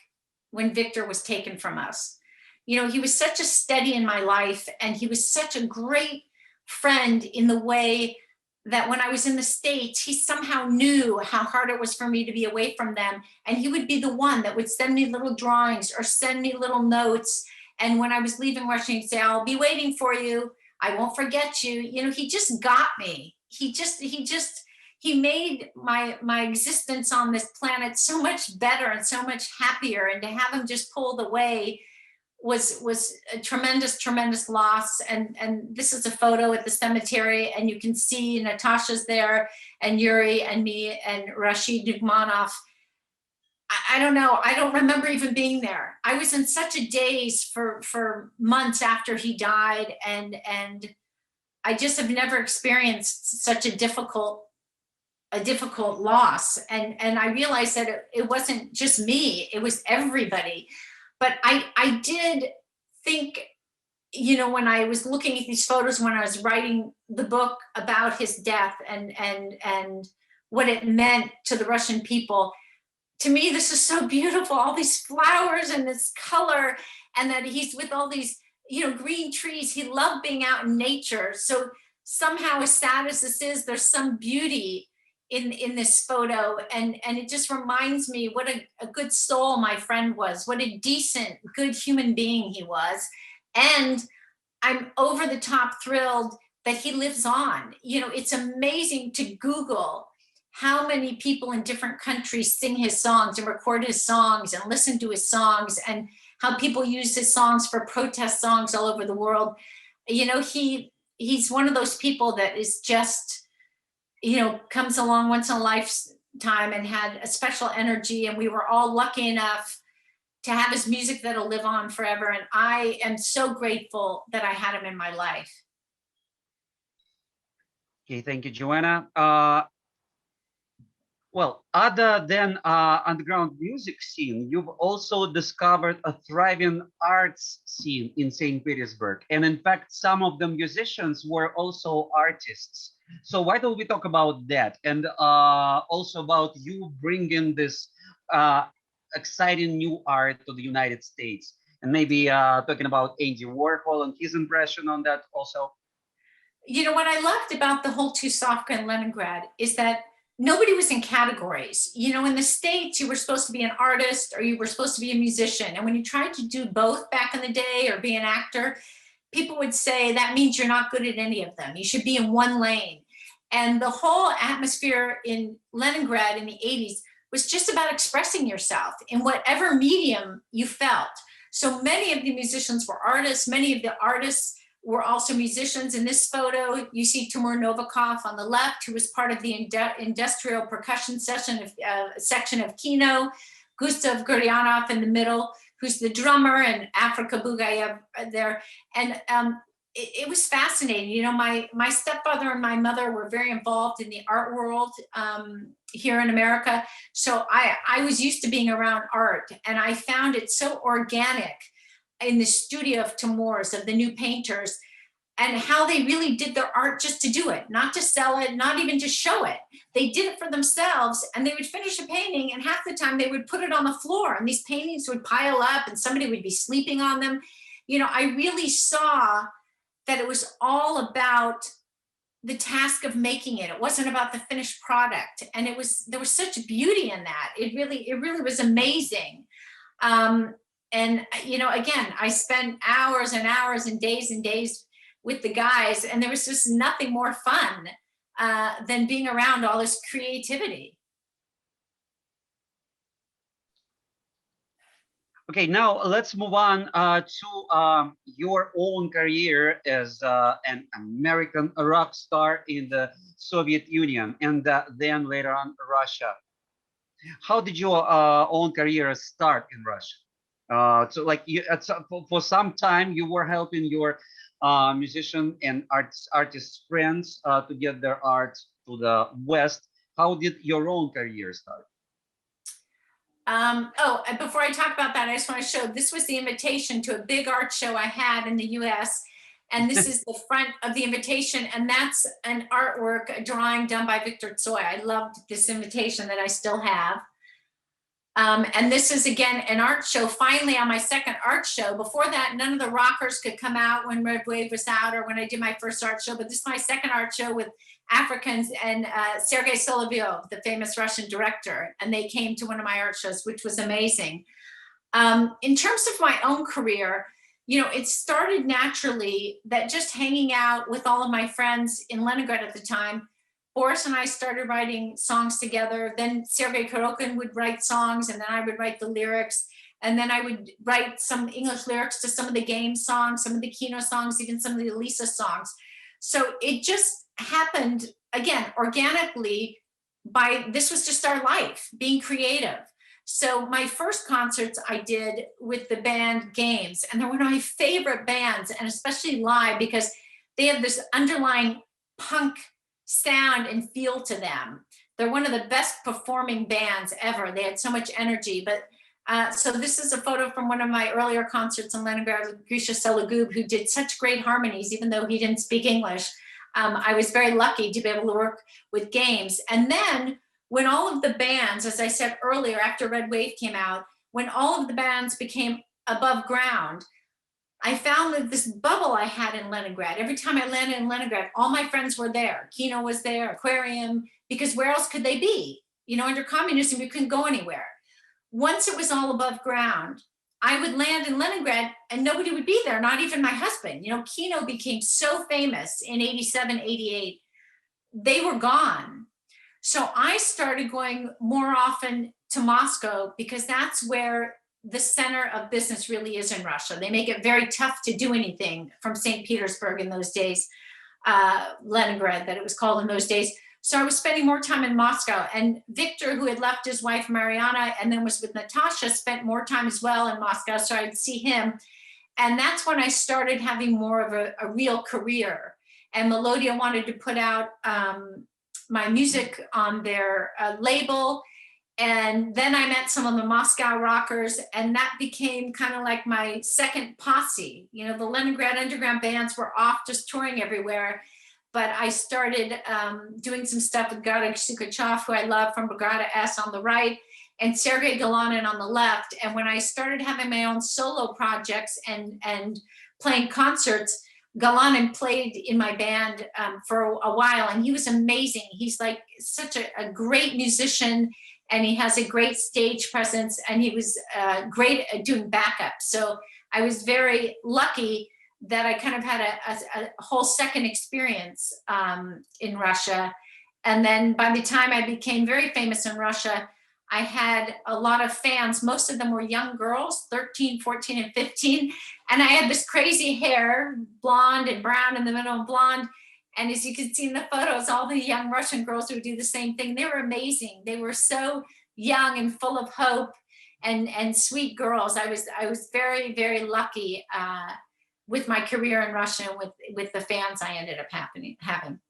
when Victor was taken from us. You know, he was such a steady in my life, and he was such a great friend in the way that when I was in the States, he somehow knew how hard it was for me to be away from them. And he would be the one that would send me little drawings or send me little notes. And when I was leaving Russia, he'd say, I'll be waiting for you. I won't forget you. You know, he just got me. He made my existence on this planet so much better and so much happier. And to have him just pulled away was a tremendous loss. And this is a photo at the cemetery, and you can see Natasha's there, and Yuri and me and Rashid Dugmanov. I don't know, I don't remember even being there. I was in such a daze for months after he died, and I just have never experienced such a difficult loss. And I realized that it wasn't just me, it was everybody. But I did think, you know, when I was looking at these photos, when I was writing the book about his death and what it meant to the Russian people, to me, this is so beautiful, all these flowers and this color, and that he's with all these, you know, green trees. He loved being out in nature. So somehow, as sad as this is, there's some beauty in this photo, and it just reminds me what a good soul my friend was, what a decent, good human being he was. And I'm over the top thrilled that he lives on. You know, it's amazing to Google how many people in different countries sing his songs and record his songs and listen to his songs, and how people use his songs for protest songs all over the world. You know, he's one of those people that is just, you know, comes along once in a lifetime and had a special energy. And we were all lucky enough to have his music that'll live on forever. And I am so grateful that I had him in my life. Okay, thank you, Joanna. Well, other than underground music scene, you've also discovered a thriving arts scene in St. Petersburg. And in fact, some of the musicians were also artists. So why don't we talk about that? And also about you bringing this exciting new art to the United States. And maybe talking about Andy Warhol and his impression on that also. You know, what I loved about the whole Tusovka in Leningrad is that nobody was in categories. You know, in the States, you were supposed to be an artist or you were supposed to be a musician. And when you tried to do both back in the day or be an actor, people would say that means you're not good at any of them. You should be in one lane. And the whole atmosphere in Leningrad in the 80s was just about expressing yourself in whatever medium you felt. So many of the musicians were artists. Many of the artists were also musicians. In this photo, you see Timur Novikov on the left, who was part of the industrial percussion section of Kino, Gustav Guryanov in the middle, who's the drummer, and Afrika Bugayev there. And it was fascinating. You know, my stepfather and my mother were very involved in the art world here in America. So I was used to being around art, and I found it so organic in the studio of Timur's, of the new painters, and how they really did their art just to do it, not to sell it, not even to show it. They did it for themselves, and they would finish a painting, and half the time they would put it on the floor, and these paintings would pile up, and somebody would be sleeping on them. You know, I really saw that it was all about the task of making it. It wasn't about the finished product, and there was such beauty in that. It really was amazing. And, you know, again, I spent hours and hours and days with the guys, and there was just nothing more fun than being around all this creativity. Okay, now let's move on to your own career as an American rock star in the Soviet Union, and then later on Russia. How did your own career start in Russia? So like for some time you were helping your musician and artist friends to get their art to the West. How did your own career start? Before I talk about that, I just want to show, this was the invitation to a big art show I had in the US. And this is the front of the invitation. And that's an artwork, a drawing done by Victor Tsoi. I loved this invitation that I still have. And this is, again, an art show, finally on my second art show. Before that, none of the rockers could come out when Red Wave was out or when I did my first art show, but this is my second art show with Africans and Sergei Solovyov, the famous Russian director, and they came to one of my art shows, which was amazing. In terms of my own career, you know, it started naturally that just hanging out with all of my friends in Leningrad at the time, Boris and I started writing songs together. Then Sergei Korokin would write songs, and then I would write the lyrics. And then I would write some English lyrics to some of the game songs, some of the Kino songs, even some of the Elisa songs. So it just happened, again, organically. This was just our life, being creative. So my first concerts I did with the band Games, and they're one of my favorite bands, and especially live because they have this underlying punk sound and feel to them. They're one of the best performing bands ever. They had so much energy. But so this is a photo from one of my earlier concerts in Leningrad with Grisha Sologub, who did such great harmonies, even though he didn't speak English. I was very lucky to be able to work with Games. And then when all of the bands, as I said earlier, after Red Wave came out, when all of the bands became above ground, I found that this bubble I had in Leningrad, every time I landed in Leningrad, all my friends were there. Kino was there, Aquarium, because where else could they be? You know, under communism, you couldn't go anywhere. Once it was all above ground, I would land in Leningrad and nobody would be there, not even my husband. You know, Kino became so famous in 87, 88, they were gone. So I started going more often to Moscow because that's where the center of business really is in Russia. They make it very tough to do anything from St. Petersburg in those days, Leningrad, that it was called in those days. So I was spending more time in Moscow, and Victor, who had left his wife Mariana and then was with Natasha, spent more time as well in Moscow. So I'd see him. And that's when I started having more of a real career. And Melodia wanted to put out my music on their label. And then I met some of the Moscow rockers, and that became kind of like my second posse. You know, the Leningrad underground bands were off just touring everywhere, but I started doing some stuff with Yuri Kasparyan, who I love, from Brigada S on the right, and Sergei Galanin on the left. And when I started having my own solo projects and playing concerts, Galanin played in my band for a while, and he was amazing. He's like such a great musician, and he has a great stage presence, and he was great at doing backup. So I was very lucky that I kind of had a whole second experience in Russia. And then by the time I became very famous in Russia, I had a lot of fans. Most of them were young girls, 13, 14, and 15. And I had this crazy hair, blonde and brown in the middle of blonde. And as you can see in the photos, all the young Russian girls who do the same thing, they were amazing. They were so young and full of hope and sweet girls. I was very, very lucky with my career in Russia and with the fans I ended up having.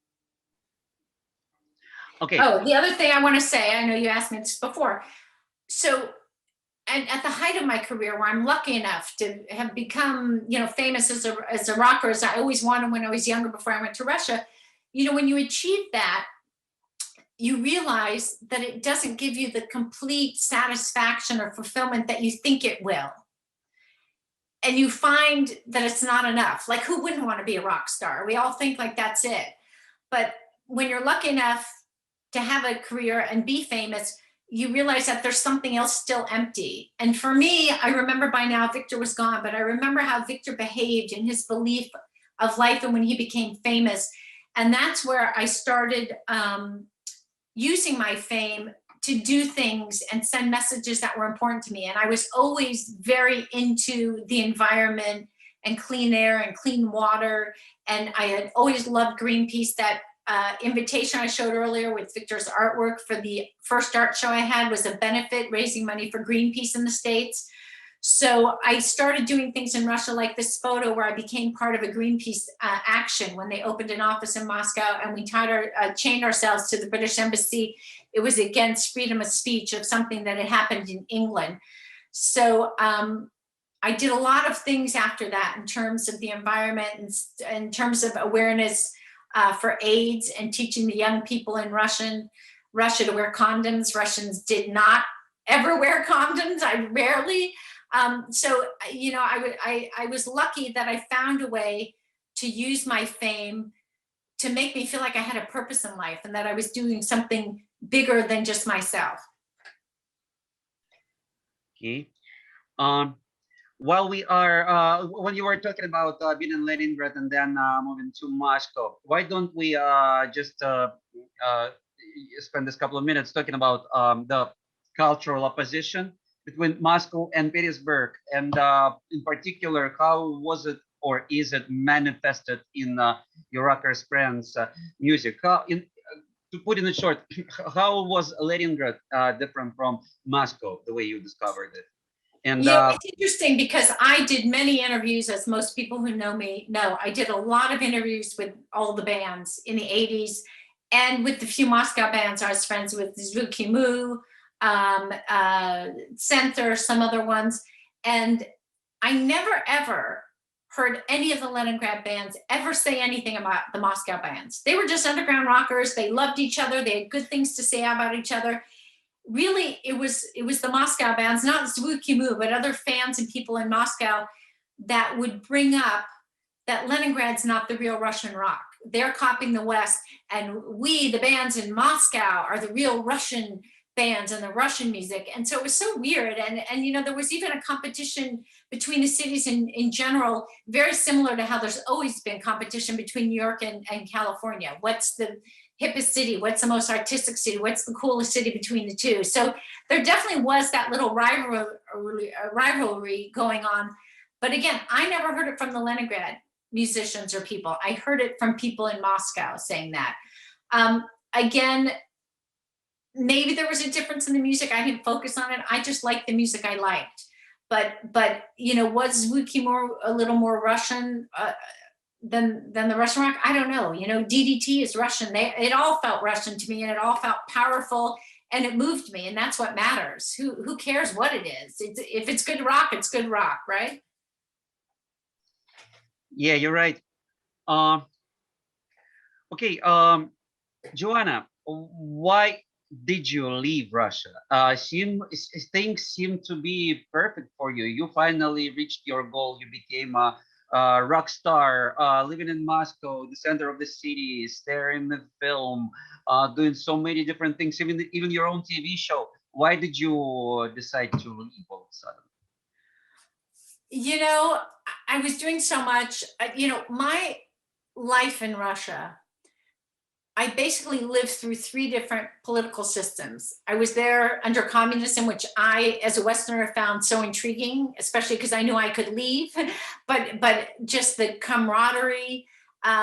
Okay. Oh, the other thing I want to say, I know you asked me this before. So, and at the height of my career, where I'm lucky enough to have become, you know, famous as a rocker, as I always wanted when I was younger before I went to Russia, you know, when you achieve that, you realize that it doesn't give you the complete satisfaction or fulfillment that you think it will. And you find that it's not enough. Like, who wouldn't want to be a rock star? We all think like that's it. But when you're lucky enough to have a career and be famous, you realize that there's something else still empty. And for me, I remember by now Victor was gone, but I remember how Victor behaved in his belief of life and when he became famous. And that's where I started using my fame to do things and send messages that were important to me. And I was always very into the environment and clean air and clean water. And I had always loved Greenpeace. That invitation I showed earlier with Victor's artwork for the first art show I had was a benefit raising money for Greenpeace in the States. So I started doing things in Russia, like this photo where I became part of a Greenpeace action when they opened an office in Moscow, and we chained ourselves to the British embassy. It was against freedom of speech of something that had happened in England. So I did a lot of things after that in terms of the environment and in terms of awareness for AIDS and teaching the young people in Russia to wear condoms. Russians did not ever wear condoms. I rarely. So, you know, I was lucky that I found a way to use my fame to make me feel like I had a purpose in life and that I was doing something bigger than just myself. Okay. While we are, when you were talking about being in Leningrad and then moving to Moscow, why don't we just spend this couple of minutes talking about the cultural opposition between Moscow and Petersburg, and in particular, how was it or is it manifested in your rockers friends' music? To put it in short, how was Leningrad different from Moscow, the way you discovered it? And Yeah, it's interesting because I did many interviews, as most people who know me know. I did a lot of interviews with all the bands in the 80s, and with the few Moscow bands I was friends with, Zvuky Mu, Center, some other ones. And I never ever heard any of the Leningrad bands ever say anything about the Moscow bands. They were just underground rockers. They loved each other. They had good things to say about each other. Really, it was the Moscow bands, not Zvuky Mu, but other fans and people in Moscow that would bring up that Leningrad's not the real Russian rock. They're copying the West, and we, the bands in Moscow, are the real Russian bands and the Russian music. And so it was so weird. And you know, there was even a competition between the cities in general, very similar to how there's always been competition between New York and California. What's the hippest city? What's the most artistic city? What's the coolest city between the two? So there definitely was that little rivalry going on. But again, I never heard it from the Leningrad musicians or people. I heard it from people in Moscow saying that. Again, maybe there was a difference in the music. I didn't focus on it. I just liked the music I liked. But you know, was Zvuky more a little more Russian than the Russian rock? I don't know. You know, DDT is Russian. It all felt Russian to me, and it all felt powerful, and it moved me, and that's what matters. Who cares what it is? If it's good rock, it's good rock, right? yeah, you're right. Okay, Joanna, why did you leave Russia? Things seem to be perfect for you. You finally reached your goal. You became a rock star, living in Moscow, the center of the city, starring the film, doing so many different things, even your own TV show. Why did you decide to leave all of a sudden? You know, I was doing so much. You know, my life in Russia, I basically lived through 3 different political systems. I was there under communism, which I, as a Westerner, found so intriguing, especially because I knew I could leave. But just the camaraderie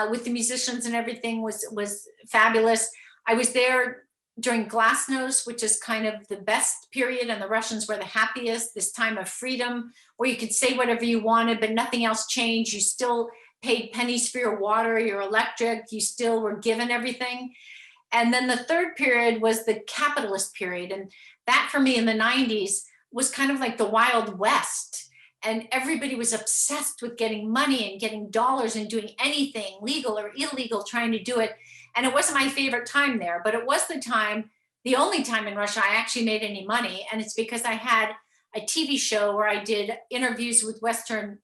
with the musicians and everything was fabulous. I was there during Glasnost, which is kind of the best period, and the Russians were the happiest, this time of freedom, where you could say whatever you wanted, but nothing else changed. You still paid pennies for your water, your electric, you still were given everything. And then the third period was the capitalist period. And that for me in the 90s was kind of like the Wild West. And everybody was obsessed with getting money and getting dollars and doing anything legal or illegal, trying to do it. And it wasn't my favorite time there, but it was the only time in Russia I actually made any money. And it's because I had a TV show where I did interviews with Western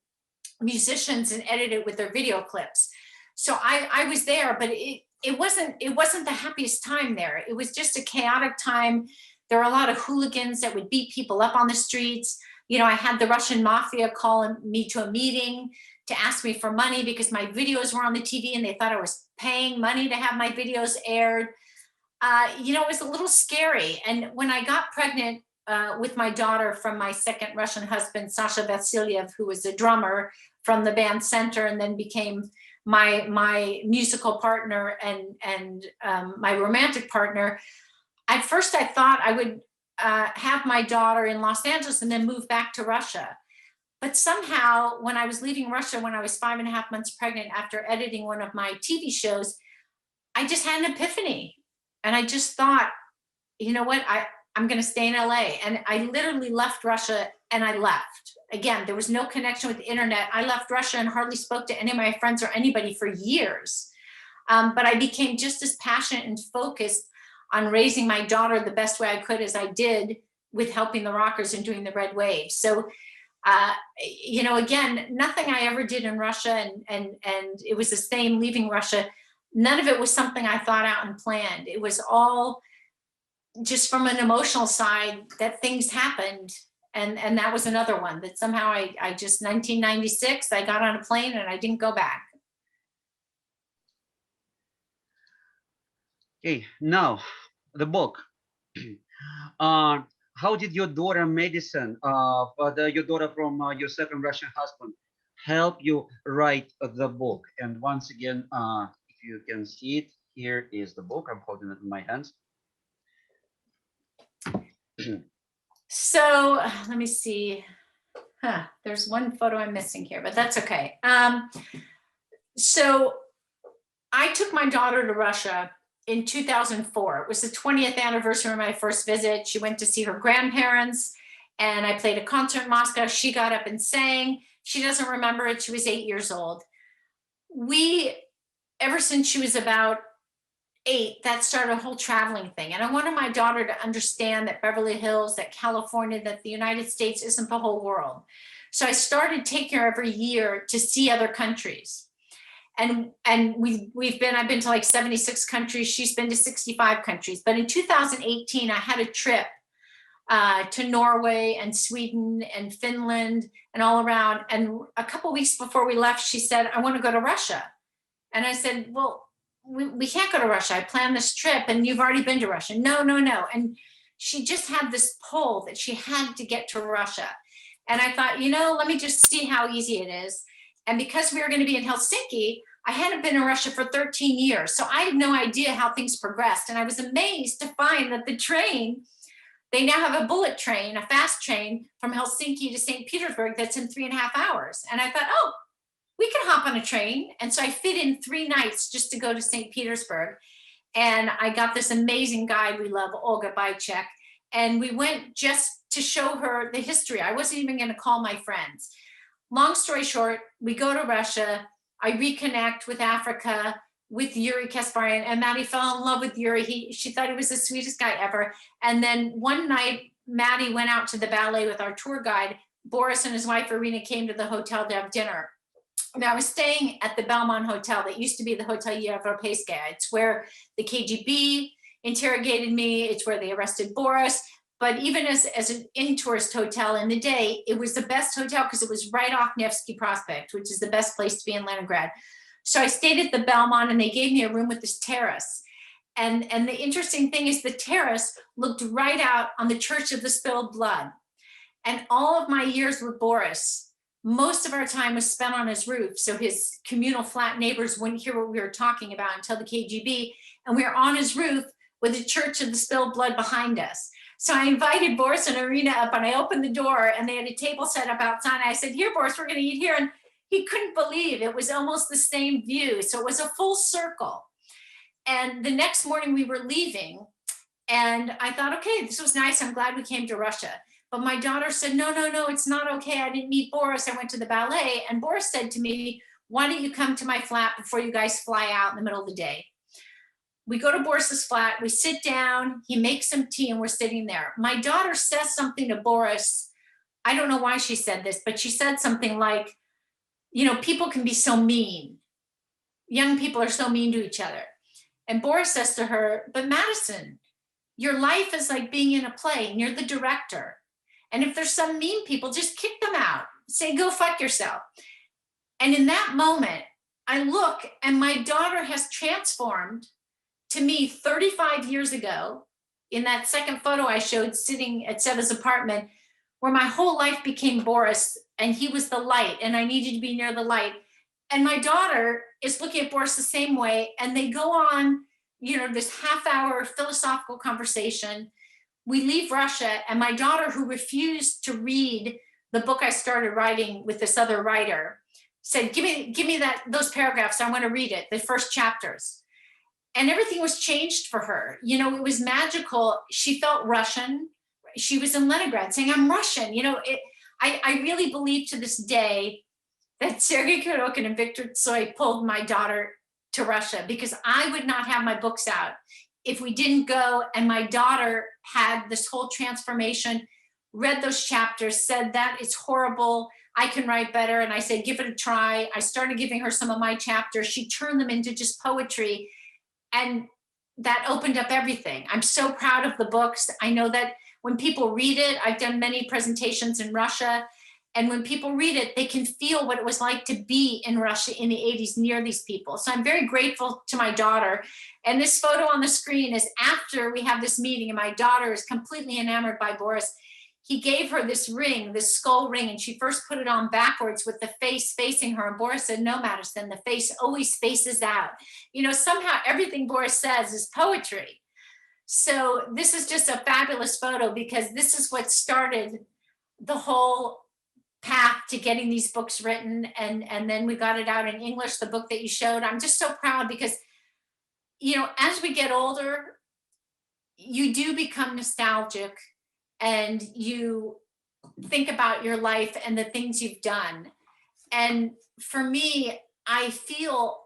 musicians and edited with their video clips. So I was there, but it wasn't the happiest time there. It was just a chaotic time. There were a lot of hooligans that would beat people up on the streets. You know, I had the Russian mafia call me to a meeting to ask me for money because my videos were on the TV and they thought I was paying money to have my videos aired. You know, it was a little scary. And when I got pregnant with my daughter from my second Russian husband, Sasha Vasilyev, who was a drummer from the band Center and then became my musical partner and my romantic partner. At first I thought I would have my daughter in Los Angeles and then move back to Russia. But somehow when I was leaving Russia, when I was 5.5 months pregnant after editing one of my TV shows, I just had an epiphany. And I just thought, you know what, I'm going to stay in LA. And I literally left Russia and I left. Again, there was no connection with the internet. I left Russia and hardly spoke to any of my friends or anybody for years. But I became just as passionate and focused on raising my daughter the best way I could as I did with helping the rockers and doing the Red Wave. So, you know, again, nothing I ever did in Russia, and it was the same leaving Russia. None of it was something I thought out and planned. It was all just from an emotional side that things happened. And that was another one that somehow I just, 1996, I got on a plane and I didn't go back. Okay, now the book. How did your daughter Madison, your daughter from your second Russian husband, help you write the book? And once again, if you can see it, here is the book. I'm holding it in my hands. So let me see. There's one photo I'm missing here, but that's okay. So I took my daughter to Russia in 2004. It was the 20th anniversary of my first visit. She went to see her grandparents, and I played a concert in Moscow. She got up and sang. She doesn't remember it. She was 8 years old. Ever since she was about 8, that started a whole traveling thing. And I wanted my daughter to understand that Beverly Hills, that California, that the United States isn't the whole world. So I started taking her every year to see other countries. And I've been to like 76 countries. She's been to 65 countries. But in 2018, I had a trip to Norway and Sweden and Finland and all around. And a couple weeks before we left, she said, I want to go to Russia. And I said, well, we can't go to Russia. I planned this trip and you've already been to Russia. No. And she just had this pull that she had to get to Russia. And I thought, let me just see how easy it is. And because we were going to be in Helsinki, I hadn't been in Russia for 13 years. So I had no idea how things progressed. And I was amazed to find that the train, they now have a bullet train, a fast train from Helsinki to St. Petersburg that's in 3.5 hours. And I thought, oh, we can hop on a train. And so I fit in 3 nights just to go to St. Petersburg. And I got this amazing guide we love, Olga Bychek. And we went just to show her the history. I wasn't even going to call my friends. Long story short, we go to Russia. I reconnect with Africa, with Yuri Kasparyan, and Maddie fell in love with Yuri. She thought he was the sweetest guy ever. And then one night, Maddie went out to the ballet with our tour guide. Boris and his wife, Irina, came to the hotel to have dinner. And I was staying at the Belmont Hotel that used to be the Hotel Europeiskaya. It's where the KGB interrogated me. It's where they arrested Boris. But even as an in-tourist hotel in the day, it was the best hotel because it was right off Nevsky Prospect, which is the best place to be in Leningrad. So I stayed at the Belmont and they gave me a room with this terrace. And the interesting thing is the terrace looked right out on the Church of the Spilled Blood. And all of my years with Boris, most of our time was spent on his roof. So his communal flat neighbors wouldn't hear what we were talking about until the KGB. And we were on his roof with the Church of the Spilled Blood behind us. So I invited Boris and Irina up and I opened the door and they had a table set up outside. And I said, here, Boris, we're going to eat here. And he couldn't believe it was almost the same view. So it was a full circle. And the next morning we were leaving and I thought, okay, this was nice. I'm glad we came to Russia. But my daughter said, no, it's not okay. I didn't meet Boris. I went to the ballet. And Boris said to me, why don't you come to my flat before you guys fly out in the middle of the day? We go to Boris's flat, we sit down, he makes some tea and we're sitting there. My daughter says something to Boris. I don't know why she said this, but she said something like, people can be so mean. Young people are so mean to each other. And Boris says to her, but Madison, your life is like being in a play and you're the director. And if there's some mean people, just kick them out. Say, go fuck yourself. And in that moment, I look and my daughter has transformed to me 35 years ago in that second photo I showed sitting at Seva's apartment, where my whole life became Boris and he was the light and I needed to be near the light. And my daughter is looking at Boris the same way. And they go on, this half-hour philosophical conversation. We leave Russia and my daughter, who refused to read the book I started writing with this other writer, said, give me those paragraphs. I want to read it, the first chapters. And everything was changed for her. It was magical. She felt Russian. She was in Leningrad saying, I'm Russian. I really believe to this day that Sergei Kurokin and Victor Tsoi pulled my daughter to Russia because I would not have my books out if we didn't go. And my daughter had this whole transformation, read those chapters, said that it's horrible, I can write better. And I said, give it a try. I started giving her some of my chapters. She turned them into just poetry. And that opened up everything. I'm so proud of the books. I know that when people read it, I've done many presentations in Russia, and when people read it, they can feel what it was like to be in Russia in the 80s near these people. So I'm very grateful to my daughter. And this photo on the screen is after we have this meeting, and my daughter is completely enamored by Boris. He gave her this ring, this skull ring, and she first put it on backwards with the face facing her. And Boris said, no, Madison, the face always faces out. You know, somehow everything Boris says is poetry. So this is just a fabulous photo, because this is what started the whole path to getting these books written. And then we got it out in English, the book that you showed. I'm just so proud, because, you know, as we get older, you do become nostalgic, and you think about your life and the things you've done. And for me, I feel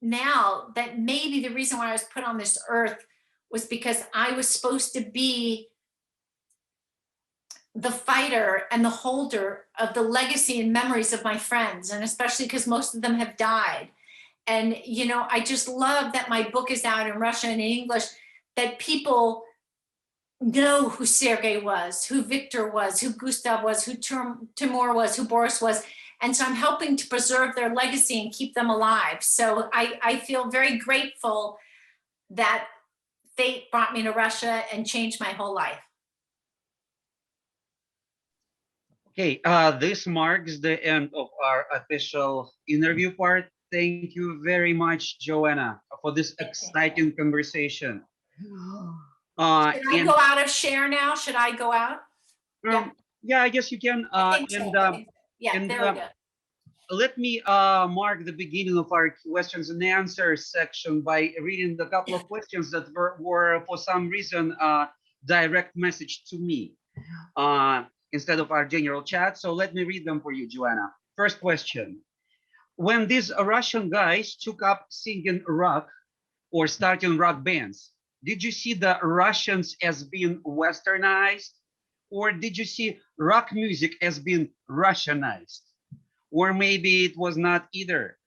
now that maybe the reason why I was put on this earth was because I was supposed to be the fighter and the holder of the legacy and memories of my friends, and especially because most of them have died. And, you know, I just love that my book is out in Russian and in English, that people know who Sergei was, who Victor was, who Gustav was, who Timur was, who Boris was. And so I'm helping to preserve their legacy and keep them alive. So I feel very grateful that fate brought me to Russia and changed my whole life. Okay, this marks the end of our official interview part. Thank you very much, Joanna, for this exciting conversation. Should I go out of share now? Should I go out? Yeah, I guess you can. Yeah, there we go. Let me mark the beginning of our questions and answers section by reading a couple of questions that were for some reason direct message to me instead of our general chat. So let me read them for you, Joanna. First question. When these Russian guys took up singing rock or starting rock bands, did you see the Russians as being westernized, or did you see rock music as being Russianized? Or maybe it was not either.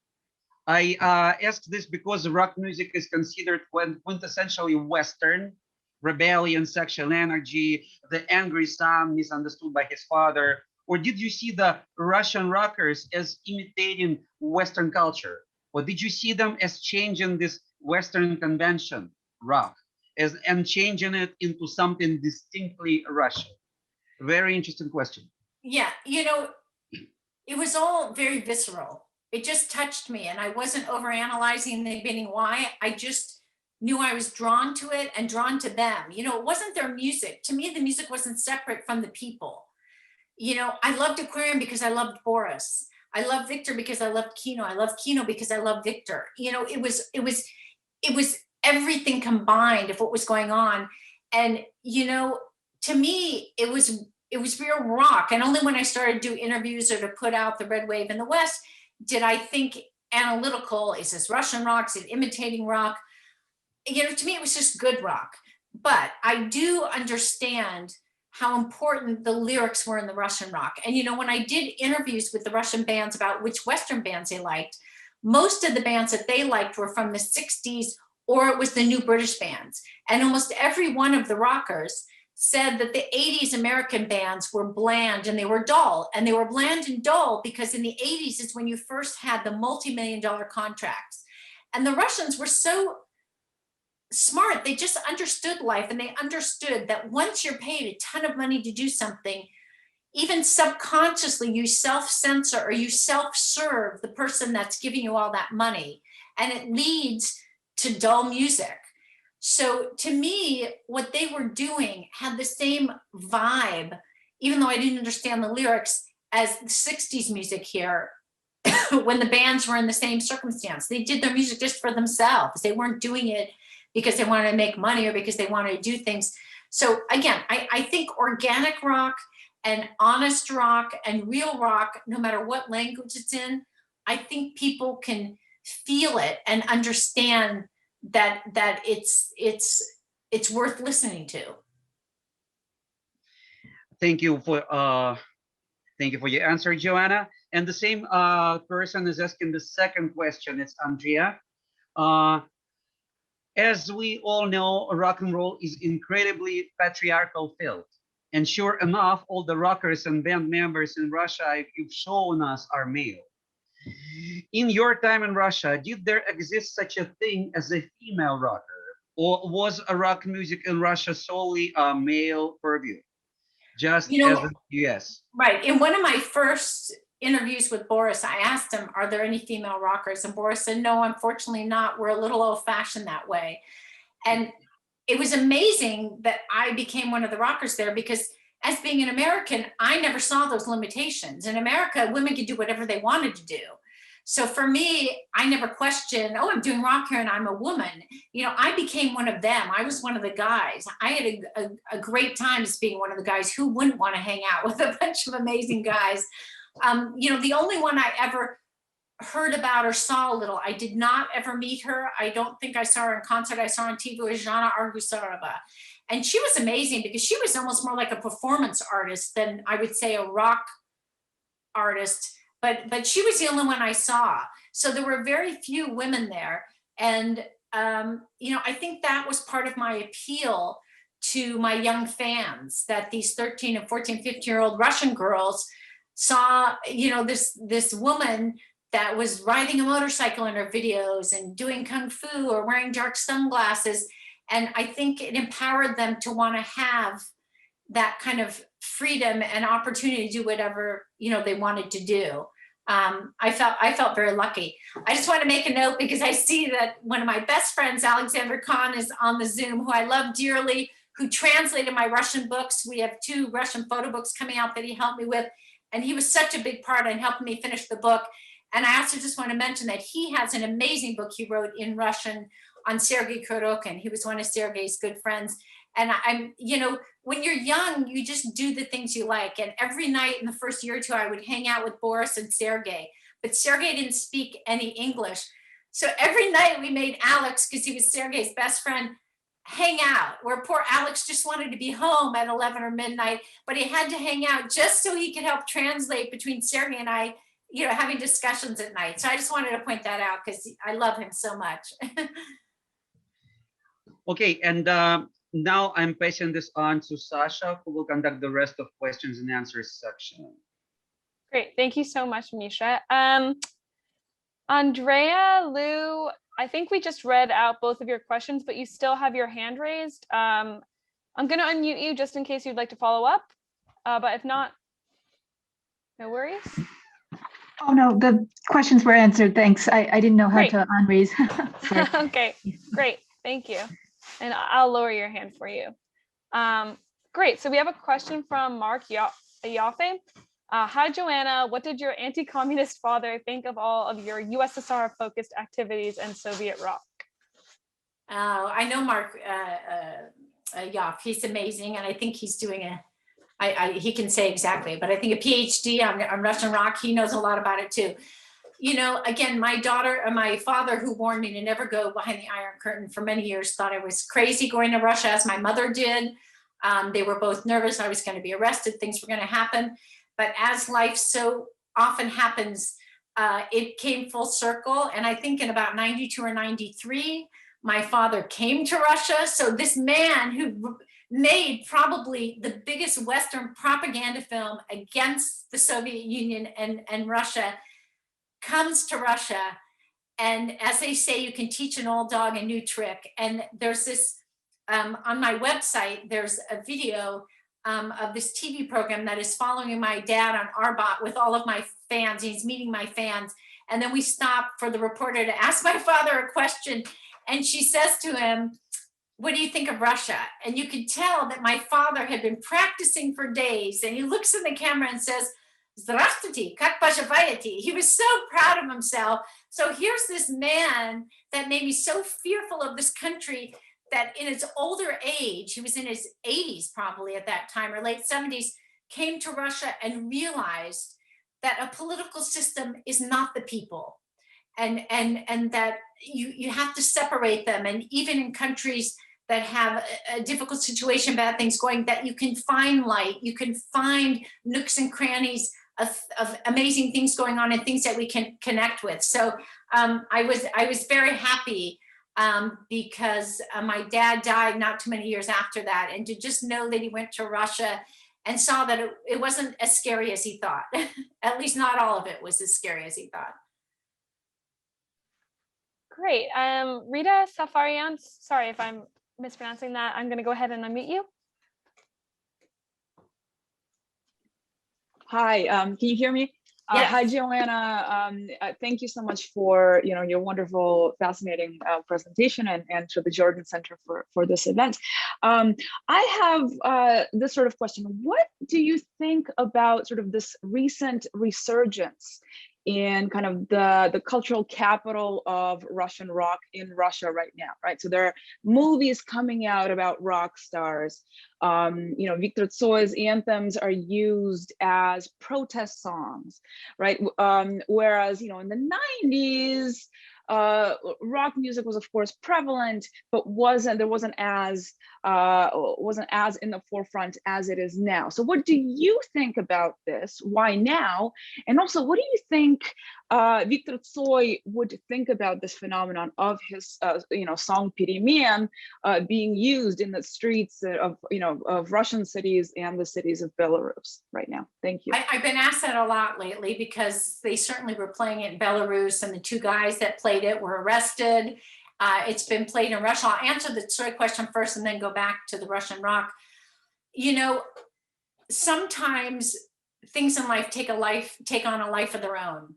I ask this because rock music is considered quintessentially Western: rebellion, sexual energy, the angry son misunderstood by his father. Or did you see the Russian rockers as imitating Western culture? Or did you see them as changing this Western convention, rock, and changing it into something distinctly Russian? Very interesting question. Yeah, you know, it was all very visceral. It just touched me, and I wasn't overanalyzing the beginning why. I just knew I was drawn to it and drawn to them. You know, it wasn't their music. To me, the music wasn't separate from the people. You know, I loved Aquarium because I loved Boris. I loved Victor because I loved Kino. I loved Kino because I loved Victor. You know, it was everything combined of what was going on. And, you know, to me, it was real rock. And only when I started to do interviews or to put out the Red Wave in the West, did I think analytical, is this Russian rock, is it imitating rock? You know, to me, it was just good rock. But I do understand how important the lyrics were in the Russian rock. And, you know, when I did interviews with the Russian bands about which Western bands they liked, most of the bands that they liked were from the 60s, or it was the new British bands. And almost every one of the rockers said that the 80s American bands were bland and they were dull. And they were bland and dull because in the 80s is when you first had the multi-million-dollar contracts. And the Russians were so smart. They just understood life, and they understood that once you're paid a ton of money to do something, even subconsciously you self-censor or you self-serve the person that's giving you all that money, and it leads to dull music. So to me, what they were doing had the same vibe, even though I didn't understand the lyrics, as the 60s music here when the bands were in the same circumstance. They did their music just for themselves. They weren't doing it because they wanted to make money or because they wanted to do things. So again, I think organic rock and honest rock and real rock, no matter what language it's in, I think people can feel it and understand that it's worth listening to. Thank you for your answer, Joanna. And the same person is asking the second question. It's Andrea. As we all know, rock and roll is incredibly patriarchal field. And sure enough, all the rockers and band members in Russia you've shown us are male. In your time in Russia, did there exist such a thing as a female rocker? Or was a rock music in Russia solely a male purview? Just as in the US. Right. In one of my first interviews with Boris, I asked him, are there any female rockers? And Boris said, no, unfortunately not. We're a little old fashioned that way. And it was amazing that I became one of the rockers there, because as being an American, I never saw those limitations. In America, women could do whatever they wanted to do. So for me, I never questioned, oh, I'm doing rock here and I'm a woman. You know, I became one of them. I was one of the guys. I had a great time as being one of the guys. Who wouldn't want to hang out with a bunch of amazing guys? You know, the only one I ever heard about or saw a little, I did not ever meet her. I don't think I saw her in concert. I saw her on TV, was Joanna Stingray. And she was amazing because she was almost more like a performance artist than I would say a rock artist. But she was the only one I saw. So there were very few women there. And, you know, I think that was part of my appeal to my young fans, that these 13 and 14, 15-year-old Russian girls saw, you know, this woman that was riding a motorcycle in her videos and doing kung fu or wearing dark sunglasses. And I think it empowered them to want to have that kind of freedom and opportunity to do whatever, you know, they wanted to do. I felt very lucky. I just want to make a note because I see that one of my best friends, Alexander Khan, is on the Zoom, who I love dearly, who translated my Russian books. We have 2 Russian photo books coming out that he helped me with. And he was such a big part in helping me finish the book. And I also just want to mention that he has an amazing book he wrote in Russian on Sergei Kurokin. He was one of Sergei's good friends. And I'm, you know, when you're young, you just do the things you like. And every night in the first year or 2, I would hang out with Boris and Sergei. But Sergei didn't speak any English. So every night we made Alex, because he was Sergei's best friend, hang out, where poor Alex just wanted to be home at 11 or midnight, but he had to hang out just so he could help translate between Sergei and I, you know, having discussions at night. So I just wanted to point that out because I love him so much. Okay, and now I'm passing this on to Sasha, who will conduct the rest of questions and answers section. Great, thank you so much, Misha. Andrea, Lou, I think we just read out both of your questions, but you still have your hand raised. I'm going to unmute you just in case you'd like to follow up, but if not, no worries. Oh no, the questions were answered. Thanks. I didn't know how Great. to unraise. Okay, great. Thank you. And I'll lower your hand for you. Great. So we have a question from Mark Yaffe. Hi, Joanna. What did your anti-communist father think of all of your USSR focused activities and Soviet rock? I know Mark Yaffe. He's amazing. And I think he's doing he can say exactly, but I think a PhD on Russian rock. He knows a lot about it too. You know, again, my father, who warned me to never go behind the Iron Curtain for many years, thought I was crazy going to Russia, as my mother did. They were both nervous I was going to be arrested, things were going to happen. But as life so often happens, it came full circle. And I think in about 92 or 93, my father came to Russia. So this man who made probably the biggest Western propaganda film against the Soviet Union and Russia comes to Russia. And as they say, you can teach an old dog a new trick. And there's this, on my website, there's a video of this TV program that is following my dad on Arbat with all of my fans. He's meeting my fans. And then we stop for the reporter to ask my father a question. And she says to him, what do you think of Russia? And you could tell that my father had been practicing for days. And he looks in the camera and says, Здравствуйте, как поживаете? He was so proud of himself. So here's this man that made me so fearful of this country that in its older age, he was in his 80s probably at that time, or late 70s, came to Russia and realized that a political system is not the people. And that, you have to separate them. And even in countries that have a difficult situation, bad things going, that you can find light, you can find nooks and crannies of amazing things going on and things that we can connect with. So I was very happy because my dad died not too many years after that, and to just know that he went to Russia and saw that it wasn't as scary as he thought. At least not all of it was as scary as he thought. Great. Rita Safarian, sorry if I'm mispronouncing that. I'm going to go ahead and unmute you. Hi, can you hear me? Yes. Hi, Joanna. Thank you so much for your wonderful, fascinating presentation, and to the Jordan Center for this event. I have this sort of question. What do you think about sort of this recent resurgence in kind of the cultural capital of Russian rock in Russia right now, right? So there are movies coming out about rock stars. Viktor Tsoi's anthems are used as protest songs, right? Whereas, in the 90s, rock music was of course prevalent, but wasn't as in the forefront as it is now. So what do you think about this? Why now? And also, what do you think Viktor Tsoi would think about this phenomenon of his song Перемен being used in the streets of Russian cities and the cities of Belarus right now? Thank you. I've been asked that a lot lately, because they certainly were playing it in Belarus, and the two guys that played it were arrested. It's been played in Russia. I'll answer the Tsoi question first and then go back to the Russian rock. Sometimes things in life take on a life of their own.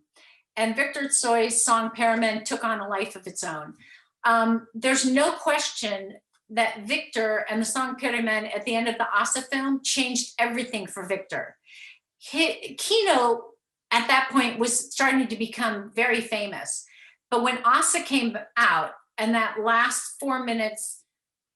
And Viktor Tsoi's song Перемен took on a life of its own. There's no question that Viktor and the song Перемен at the end of the Asa film changed everything for Viktor. Kino at that point was starting to become very famous. But when Asa came out, and that last 4 minutes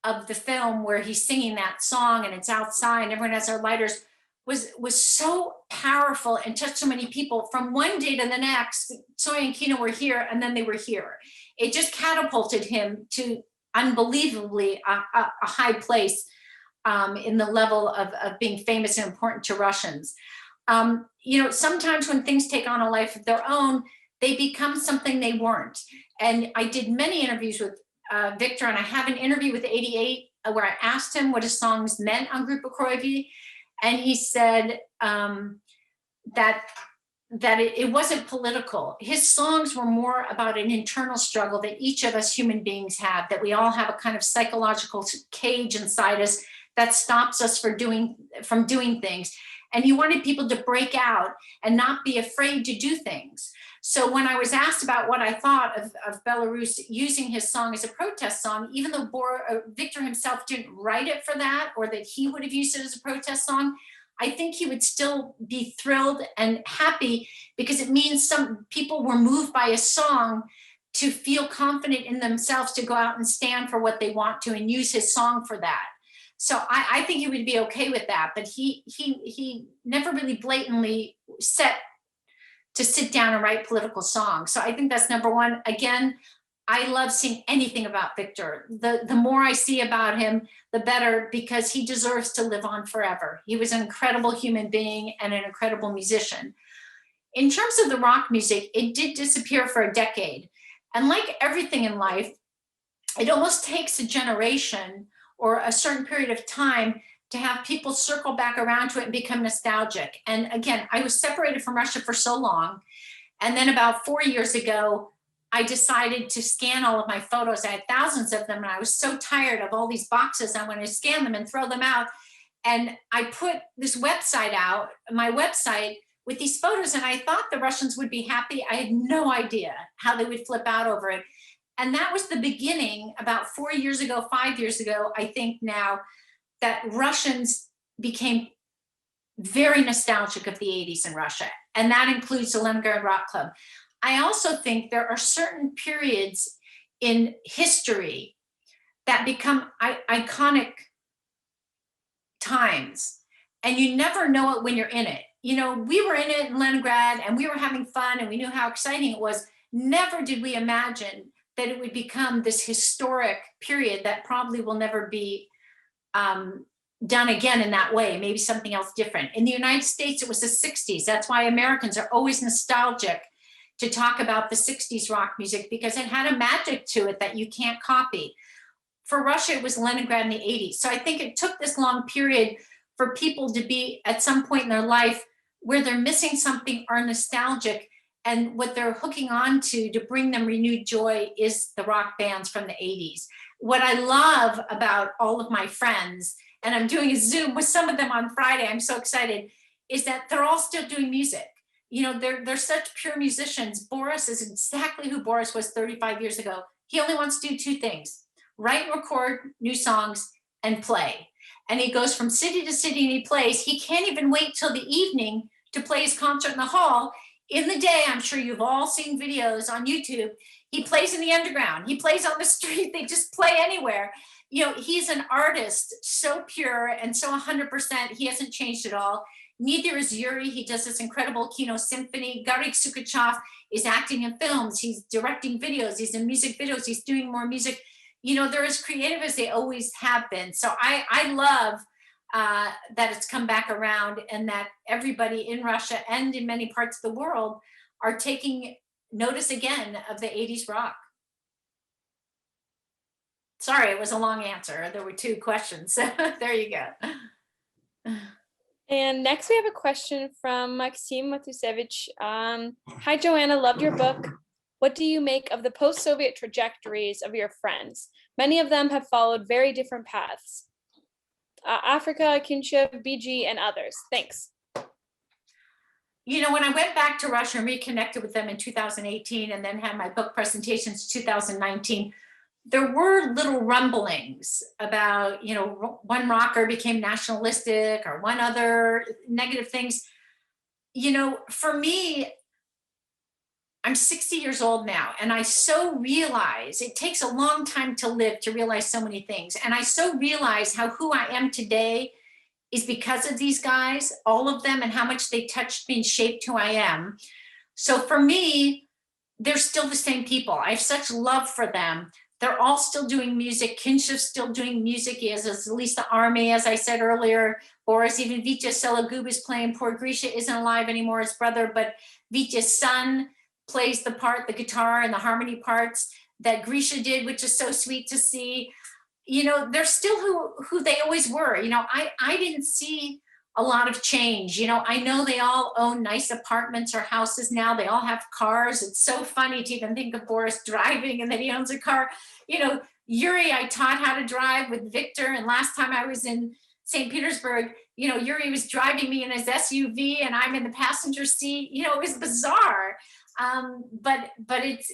of the film where he's singing that song and it's outside and everyone has their lighters, was so powerful and touched so many people. From one day to the next, Tsoi and Kino were here, and then they were here. It just catapulted him to unbelievably a high place in the level of being famous and important to Russians. Sometimes when things take on a life of their own, they become something they weren't. And I did many interviews with Viktor, and I have an interview with 88 where I asked him what his songs meant on Grupa Kroivi, and he said that it wasn't political. His songs were more about an internal struggle that each of us human beings have, that we all have a kind of psychological cage inside us that stops us from doing things. And he wanted people to break out and not be afraid to do things. So when I was asked about what I thought of Belarus using his song as a protest song, even though Viktor himself didn't write it for that, or that he would have used it as a protest song, I think he would still be thrilled and happy, because it means some people were moved by a song to feel confident in themselves to go out and stand for what they want to and use his song for that. So I think he would be okay with that, but he never really blatantly set to sit down and write political songs. So I think that's number one. Again, I love seeing anything about Viktor. The more I see about him, the better, because he deserves to live on forever. He was an incredible human being and an incredible musician. In terms of the rock music, it did disappear for a decade. And like everything in life, it almost takes a generation or a certain period of time to have people circle back around to it and become nostalgic. And again, I was separated from Russia for so long. And then about 4 years ago, I decided to scan all of my photos. I had thousands of them, and I was so tired of all these boxes. I wanted to scan them and throw them out. And I put this website out, my website, with these photos, and I thought the Russians would be happy. I had no idea how they would flip out over it. And that was the beginning, about 4 years ago, 5 years ago, I think now, that Russians became very nostalgic of the 80s in Russia. And that includes the Leningrad Rock Club. I also think there are certain periods in history that become iconic times, and you never know it when you're in it. We were in it in Leningrad, and we were having fun, and we knew how exciting it was. Never did we imagine that it would become this historic period that probably will never be done again in that way, maybe something else different. In the United States, it was the 60s. That's why Americans are always nostalgic to talk about the 60s rock music, because it had a magic to it that you can't copy. For Russia, it was Leningrad in the 80s. So I think it took this long period for people to be at some point in their life where they're missing something or nostalgic, and what they're hooking on to bring them renewed joy is the rock bands from the 80s. What I love about all of my friends, and I'm doing a Zoom with some of them on Friday, I'm so excited, is that they're all still doing music. You know, they're such pure musicians. Boris is exactly who Boris was 35 years ago. He only wants to do two things: write and record new songs and play. And he goes from city to city and he plays. He can't even wait till the evening to play his concert in the hall. In the day, I'm sure you've all seen videos on YouTube, he plays in the underground, he plays on the street, they just play anywhere. You know, he's an artist, so pure and so 100%, he hasn't changed at all. Neither is Yuri. He does this incredible Kino symphony. Garry Sukachov is acting in films, he's directing videos, he's in music videos, he's doing more music. You know, they're as creative as they always have been. So I love that it's come back around, and that everybody in Russia and in many parts of the world are taking notice again of the 80s rock. Sorry, it was a long answer. There were two questions. There you go. And next we have a question from Maxim Matusevich. Hi, Joanna, loved your book. What do you make of the post-Soviet trajectories of your friends? Many of them have followed very different paths. Africa, Kinship, BG, and others. Thanks. You know, when I went back to Russia and reconnected with them in 2018 and then had my book presentations 2019, there were little rumblings about, you know, one rocker became nationalistic or one other negative things. You know, for me, I'm 60 years old now, and I so realize it takes a long time to live to realize so many things. And I so realize how who I am today is because of these guys, all of them, and how much they touched me and shaped who I am. So for me, they're still the same people. I have such love for them. They're all still doing music. Kinship's still doing music. He has at least the army, as I said earlier. Boris, even Vitya Selagub is playing. Poor Grisha isn't alive anymore, his brother, but Vitya's son plays the part, the guitar and the harmony parts that Grisha did, which is so sweet to see. You know, they're still who they always were. You know, I didn't see a lot of change. You know, I know they all own nice apartments or houses now. They all have cars. It's so funny to even think of Boris driving and that he owns a car. You know, Yuri, I taught how to drive with Victor. And last time I was in St. Petersburg, you know, Yuri was driving me in his SUV and I'm in the passenger seat. You know, it was bizarre. But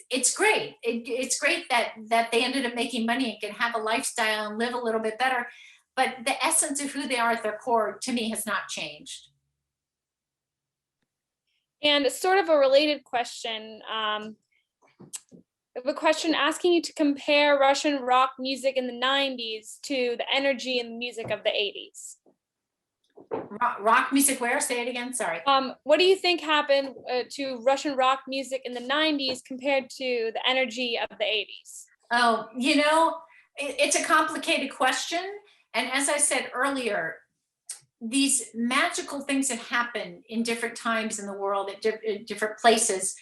it's great. It's great that they ended up making money and can have a lifestyle and live a little bit better. But the essence of who they are at their core, to me, has not changed. And sort of a related question. I have a question asking you to compare Russian rock music in the 90s to the energy and music of the 80s. Rock music where? Say it again, sorry. What do you think happened to Russian rock music in the 90s compared to the energy of the 80s? Oh, you know, it's a complicated question. And as I said earlier, these magical things that happen in different times in the world at different places,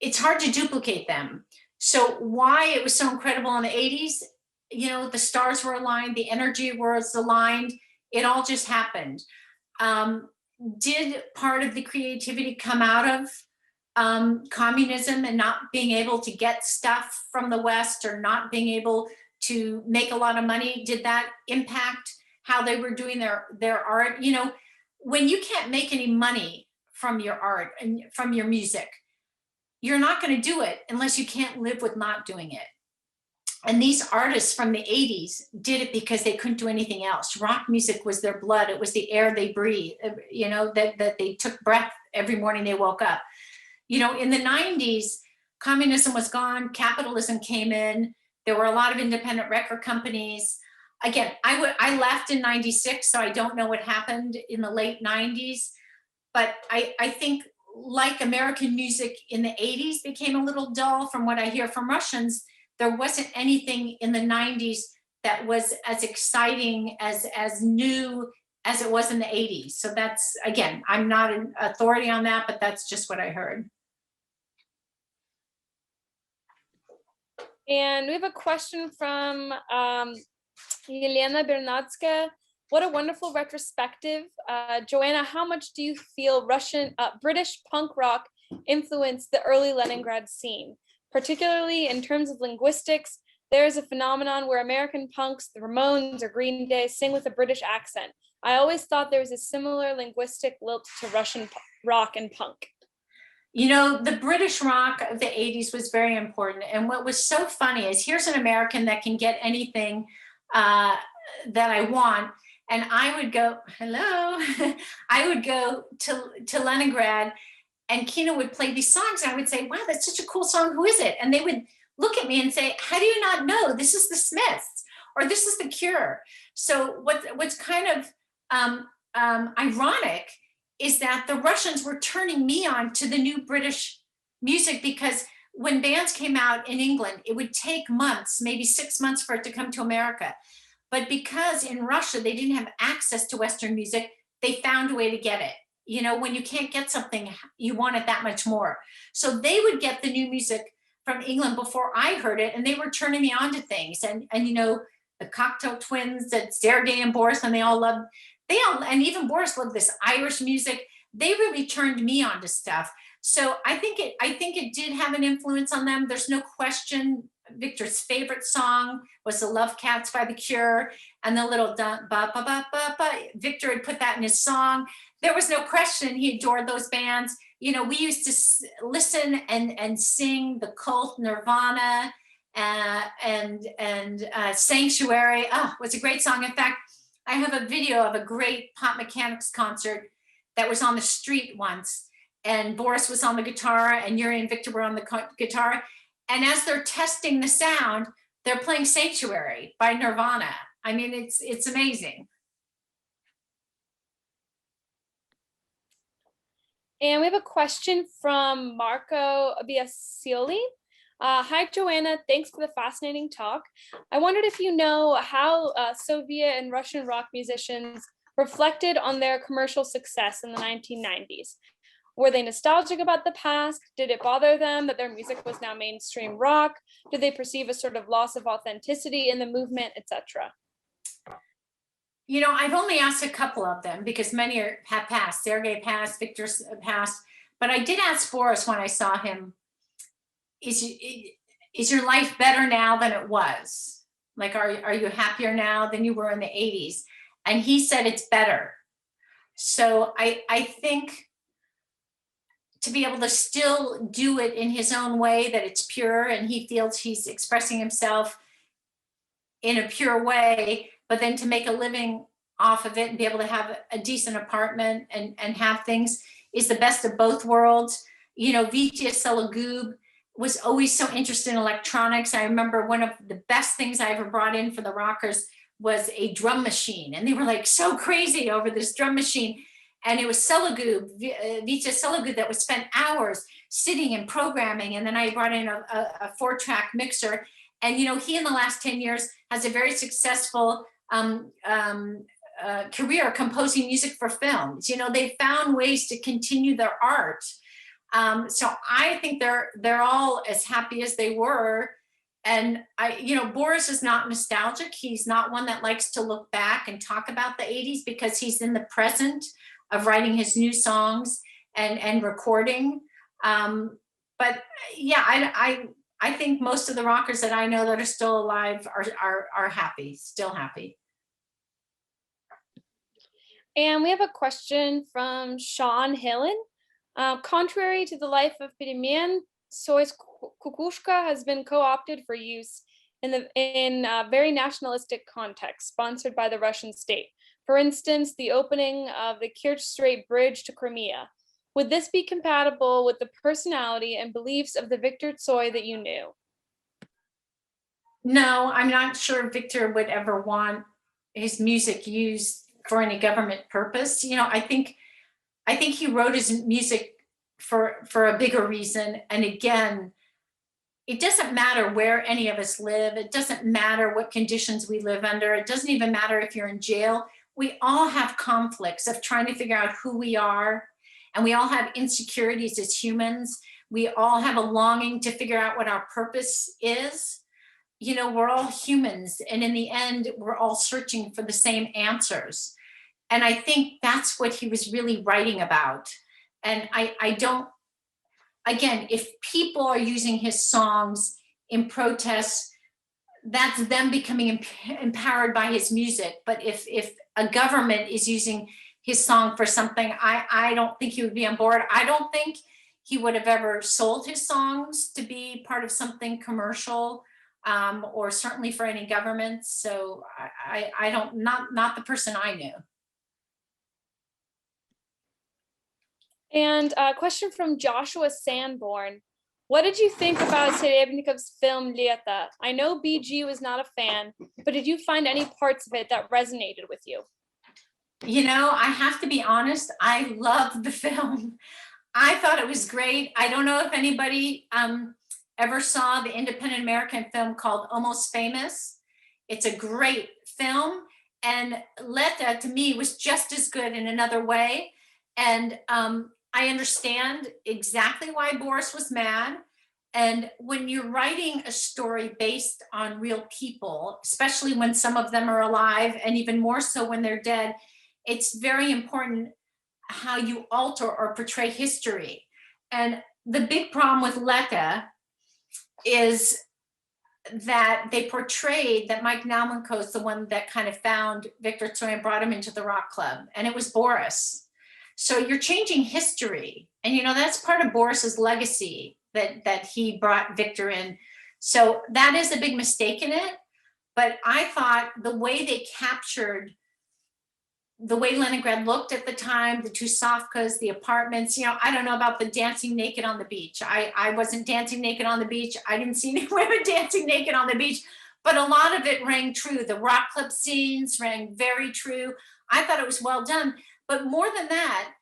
it's hard to duplicate them. So why it was so incredible in the 80s, you know, the stars were aligned, the energy was aligned, it all just happened. Did part of the creativity come out of communism and not being able to get stuff from the West or not being able to make a lot of money? Did that impact how they were doing their art? You know, when you can't make any money from your art and from your music, you're not going to do it unless you can't live with not doing it. And these artists from the 80s did it because they couldn't do anything else. Rock music was their blood. It was the air they breathed, you know, that they took breath every morning they woke up. You know, in the 90s, communism was gone, capitalism came in. There were a lot of independent record companies. Again, I left in 96, so I don't know what happened in the late 90s. But I think like American music in the 80s became a little dull from what I hear from Russians, there wasn't anything in the 90s that was as exciting, as new as it was in the 80s. So that's, again, I'm not an authority on that, but that's just what I heard. And we have a question from Yelena Bernatska. What a wonderful retrospective. Joanna, how much do you feel British punk rock influenced the early Leningrad scene? Particularly in terms of linguistics, there is a phenomenon where American punks, the Ramones or Green Day, sing with a British accent. I always thought there was a similar linguistic lilt to Russian rock and punk. You know, the British rock of the 80s was very important. And what was so funny is here's an American that can get anything that I want. And I would go, hello, I would go to Leningrad, and Kino would play these songs. And I would say, wow, that's such a cool song. Who is it? And they would look at me and say, how do you not know? This is the Smiths, or this is the Cure. So what's kind of ironic is that the Russians were turning me on to the new British music, because when bands came out in England, it would take months, maybe 6 months for it to come to America. But because in Russia, they didn't have access to Western music, they found a way to get it. You know, when you can't get something, you want it that much more. So they would get the new music from England before I heard it, and they were turning me on to things. And you know, the Cocteau Twins, that Sergei and Boris, and and even Boris loved this Irish music. They really turned me on to stuff. So I think it did have an influence on them. There's no question. Victor's favorite song was the Love Cats by The Cure, and the little ba ba ba ba ba. Victor had put that in his song. There was no question he adored those bands. You know, we used to listen and sing The Cult, Nirvana, and Sanctuary. Oh, it was a great song. In fact, I have a video of a great Pop Mechanics concert that was on the street once, and Boris was on the guitar, and Yuri and Victor were on the guitar. And as they're testing the sound, they're playing Sanctuary by Nirvana. I mean, it's amazing. And we have a question from Marco Biasioli. Hi, Joanna. Thanks for the fascinating talk. I wondered if you know how Soviet and Russian rock musicians reflected on their commercial success in the 1990s. Were they nostalgic about the past? Did it bother them that their music was now mainstream rock? Did they perceive a sort of loss of authenticity in the movement, etc.? You know, I've only asked a couple of them because many have passed. Sergei passed, Victor passed. But I did ask Boris when I saw him, is your life better now than it was? Like, are you happier now than you were in the 80s? And he said it's better. So I think to be able to still do it in his own way, that it's pure and he feels he's expressing himself in a pure way, but then to make a living off of it and be able to have a decent apartment and have things is the best of both worlds. You know, Vitya Sologub was always so interested in electronics. I remember one of the best things I ever brought in for the rockers was a drum machine. And they were like so crazy over this drum machine. And it was Sologub, Vitya Sologub, that would spend hours sitting and programming. And then I brought in a 4-track mixer. And, you know, he in the last 10 years has a very successful career composing music for films. You know, they found ways to continue their art. So I think they're all as happy as they were. And you know, Boris is not nostalgic. He's not one that likes to look back and talk about the 80s because he's in the present of writing his new songs and recording. But yeah, I think most of the rockers that I know that are still alive are happy, still happy. And we have a question from Sean Hillen. Contrary to the life of Pirimian, Soy's Kukushka has been co-opted for use in very nationalistic context, sponsored by the Russian state. For instance, the opening of the Kerch Strait Bridge to Crimea. Would this be compatible with the personality and beliefs of the Victor Tsoi that you knew? No, I'm not sure Victor would ever want his music used for any government purpose. You know, I think he wrote his music for a bigger reason. And again, it doesn't matter where any of us live. It doesn't matter what conditions we live under. It doesn't even matter if you're in jail. We all have conflicts of trying to figure out who we are. And we all have insecurities as humans. We all have a longing to figure out what our purpose is. You know, we're all humans. And in the end, we're all searching for the same answers. And I think that's what he was really writing about. And I don't, again, if people are using his songs in protest, that's them becoming empowered by his music. But if a government is using his song for something, I don't think he would be on board. I don't think he would have ever sold his songs to be part of something commercial, or certainly for any government. So I don't, not the person I knew. And a question from Joshua Sanborn. What did you think about Serebrennikov's film Leta? I know BG was not a fan, but did you find any parts of it that resonated with you? You know, I have to be honest, I loved the film. I thought it was great. I don't know if anybody ever saw the independent American film called Almost Famous. It's a great film. And Leta, to me, was just as good in another way. And I understand exactly why Boris was mad. And when you're writing a story based on real people, especially when some of them are alive, and even more so when they're dead, it's very important how you alter or portray history. And the big problem with Leta is that they portrayed that Mike Naumenko is the one that kind of found Victor Tsoi and brought him into the rock club, and it was Boris. So you're changing history. And you know, that's part of Boris's legacy, that he brought Victor in. So that is a big mistake in it. But I thought the way they captured the way Leningrad looked at the time, the Tusovkas, the apartments, you know, I don't know about the dancing naked on the beach. I wasn't dancing naked on the beach. I didn't see any women dancing naked on the beach, but a lot of it rang true. The rock club scenes rang very true. I thought it was well done. But more than that,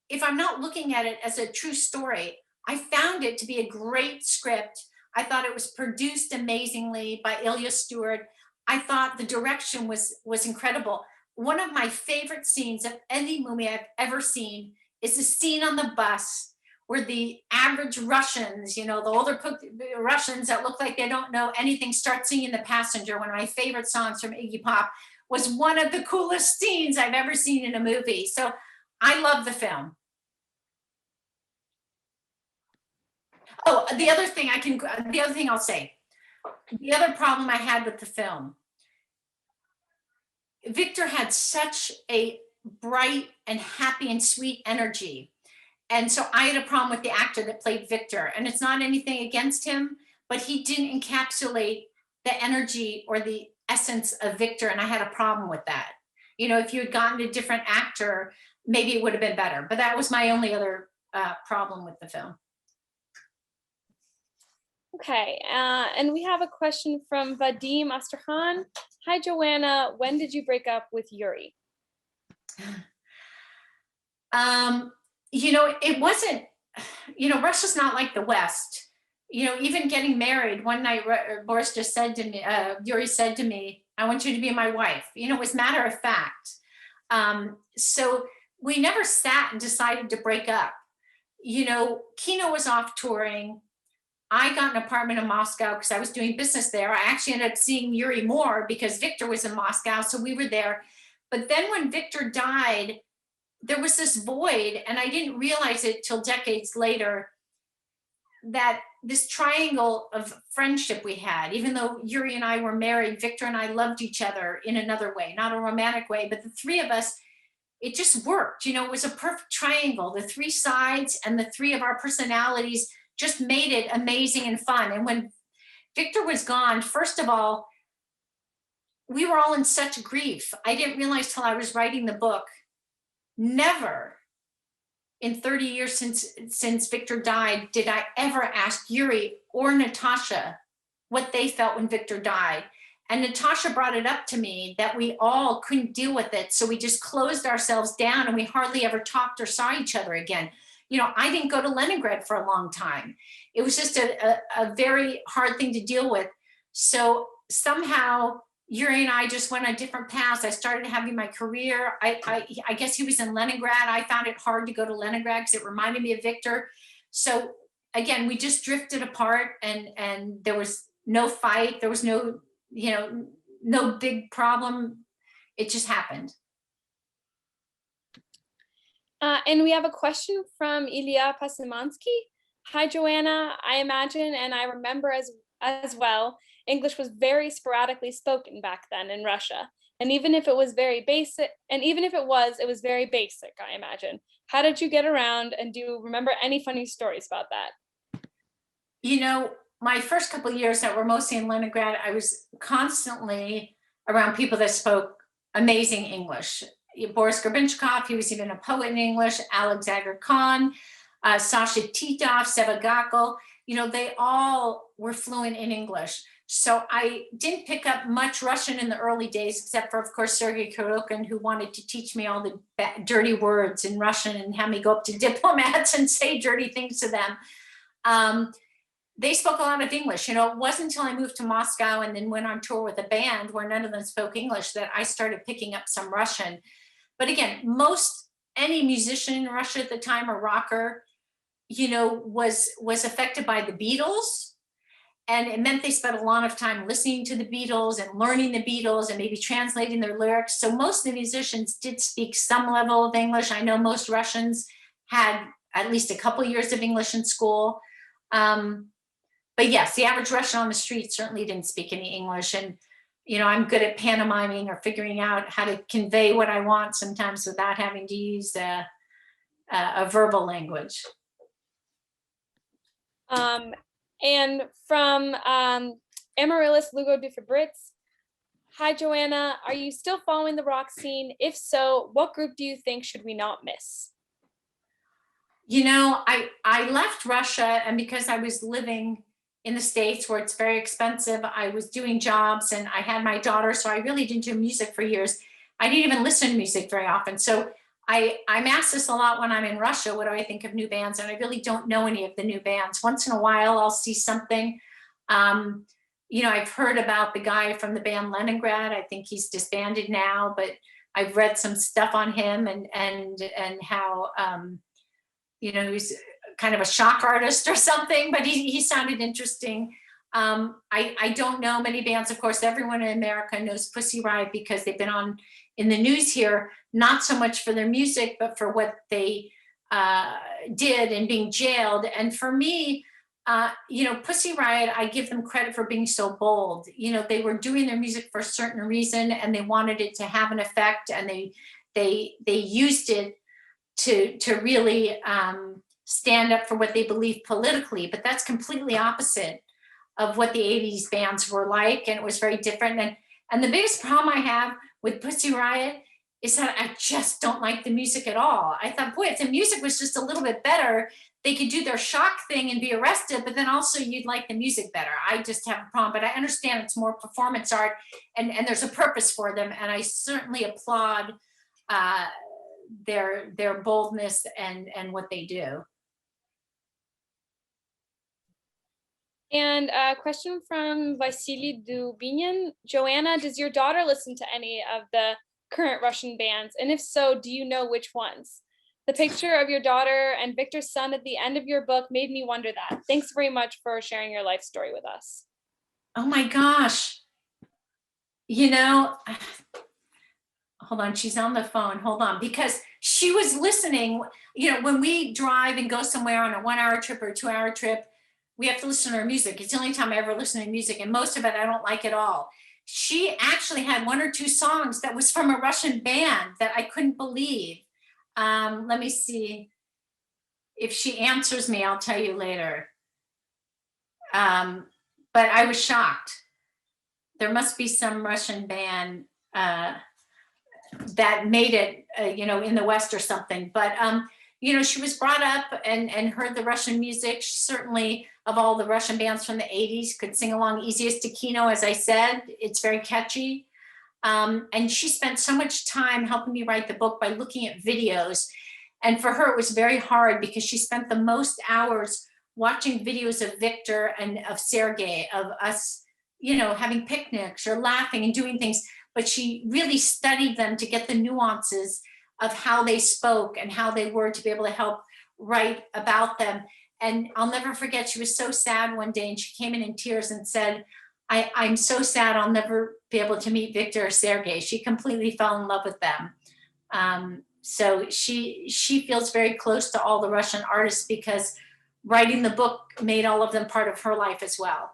if I'm not looking at it as a true story, I found it to be a great script. I thought it was produced amazingly by Ilya Stewart. I thought the direction was incredible. One of my favorite scenes of any movie I've ever seen is the scene on the bus where the average Russians, you know, the older Russians that look like they don't know anything, start singing The Passenger. One of my favorite songs from Iggy Pop, was one of the coolest scenes I've ever seen in a movie. So I love the film. Oh, the other thing I'll say, the other problem I had with the film, Victor had such a bright and happy and sweet energy. And so I had a problem with the actor that played Victor. And it's not anything against him, but he didn't encapsulate the energy or the essence of Victor. And I had a problem with that. You know, if you had gotten a different actor, maybe it would have been better. But that was my only other problem with the film. Okay, and we have a question from Vadim Astrahan. Hi, Joanna. When did you break up with Yuri? You know, it wasn't, you know, Russia's not like the West. You know, even getting married, one night, Boris just said to me, Yuri said to me, I want you to be my wife. You know, it was matter of fact. So we never sat and decided to break up. You know, Kino was off touring. I got an apartment in Moscow because I was doing business there. I actually ended up seeing Yuri more because Victor was in Moscow, so we were there. But then when Victor died, there was this void, and I didn't realize it till decades later, that this triangle of friendship we had, even though Yuri and I were married, Victor and I loved each other in another way, not a romantic way, but the three of us, it just worked. You know, it was a perfect triangle. The three sides and the three of our personalities just made it amazing and fun. And when Victor was gone, first of all, we were all in such grief. I didn't realize till I was writing the book, never in 30 years since Victor died, did I ever ask Yuri or Natasha what they felt when Victor died. And Natasha brought it up to me that we all couldn't deal with it. So we just closed ourselves down and we hardly ever talked or saw each other again. I didn't go to Leningrad for a long time. It was just a very hard thing to deal with. So somehow Yuri and I just went on different paths. I started having my career. I guess he was in Leningrad. I found it hard to go to Leningrad because it reminded me of Victor. So again, we just drifted apart, and there was no fight. There was no, no big problem. It just happened. And we have a question from Ilya Pasimansky. Hi, Joanna. I imagine, and I remember as well, English was very sporadically spoken back then in Russia. And even if it was very basic, it was very basic, I imagine. How did you get around, and do you remember any funny stories about that? My first couple of years that were mostly in Leningrad, I was constantly around people that spoke amazing English. Boris Grebenschikov, he was even a poet in English, Alexander Khan, Sasha Titov, Seva Gakel, they all were fluent in English. So I didn't pick up much Russian in the early days, except for, of course, Sergei Kurokin, who wanted to teach me all the dirty words in Russian and have me go up to diplomats and say dirty things to them. They spoke a lot of English. It wasn't until I moved to Moscow and then went on tour with a band where none of them spoke English that I started picking up some Russian. But again, any musician in Russia at the time, or rocker, was affected by the Beatles. And it meant they spent a lot of time listening to the Beatles and learning the Beatles and maybe translating their lyrics. So most of the musicians did speak some level of English. I know most Russians had at least a couple years of English in school. But yes, the average Russian on the street certainly didn't speak any English. And, I'm good at pantomiming or figuring out how to convey what I want sometimes without having to use a verbal language. And from Amaryllis Lugo de Fabritz. Hi, Joanna. Are you still following the rock scene? If so, what group do you think should we not miss? I left Russia, and because I was living in the States where it's very expensive, I was doing jobs and I had my daughter, so I really didn't do music for years. I didn't even listen to music very often. So I'm asked this a lot when I'm in Russia, what do I think of new bands? And I really don't know any of the new bands. Once in a while, I'll see something. I've heard about the guy from the band Leningrad. I think he's disbanded now, but I've read some stuff on him and how, he's kind of a shock artist or something, but he sounded interesting. I don't know many bands. Of course, everyone in America knows Pussy Riot because they've been on in the news here, not so much for their music, but for what they did and being jailed. And for me, Pussy Riot, I give them credit for being so bold. They were doing their music for a certain reason and they wanted it to have an effect, and they used it to really stand up for what they believe politically. But that's completely opposite of what the 80s bands were like, and it was very different. And the biggest problem I have with Pussy Riot is that I just don't like the music at all. I thought, boy, if the music was just a little bit better, they could do their shock thing and be arrested, but then also you'd like the music better. I just have a problem, but I understand it's more performance art and there's a purpose for them. And I certainly applaud their boldness and what they do. And a question from Vasily Dubinin. Joanna, does your daughter listen to any of the current Russian bands? And if so, do you know which ones? The picture of your daughter and Victor's son at the end of your book made me wonder that. Thanks very much for sharing your life story with us. Oh my gosh. Hold on, she's on the phone. Hold on, because she was listening. When we drive and go somewhere on a 1-hour trip or a 2-hour trip, we have to listen to her music. It's the only time I ever listen to music, and most of it I don't like at all. She actually had 1 or 2 songs that was from a Russian band that I couldn't believe. Let me see. If she answers me, I'll tell you later. But I was shocked. There must be some Russian band that made it, in the West or something. But, she was brought up and heard the Russian music. She certainly, of all the Russian bands from the 80s, could sing along Easiest to Kino, as I said. It's very catchy. And she spent so much time helping me write the book by looking at videos. And for her, it was very hard because she spent the most hours watching videos of Victor and of Sergei, of us, you know, having picnics or laughing and doing things. But she really studied them to get the nuances of how they spoke and how they were, to be able to help write about them. And I'll never forget, she was so sad one day and she came in tears and said, I'm so sad I'll never be able to meet Victor or Sergei. She completely fell in love with them. So she feels very close to all the Russian artists because writing the book made all of them part of her life as well.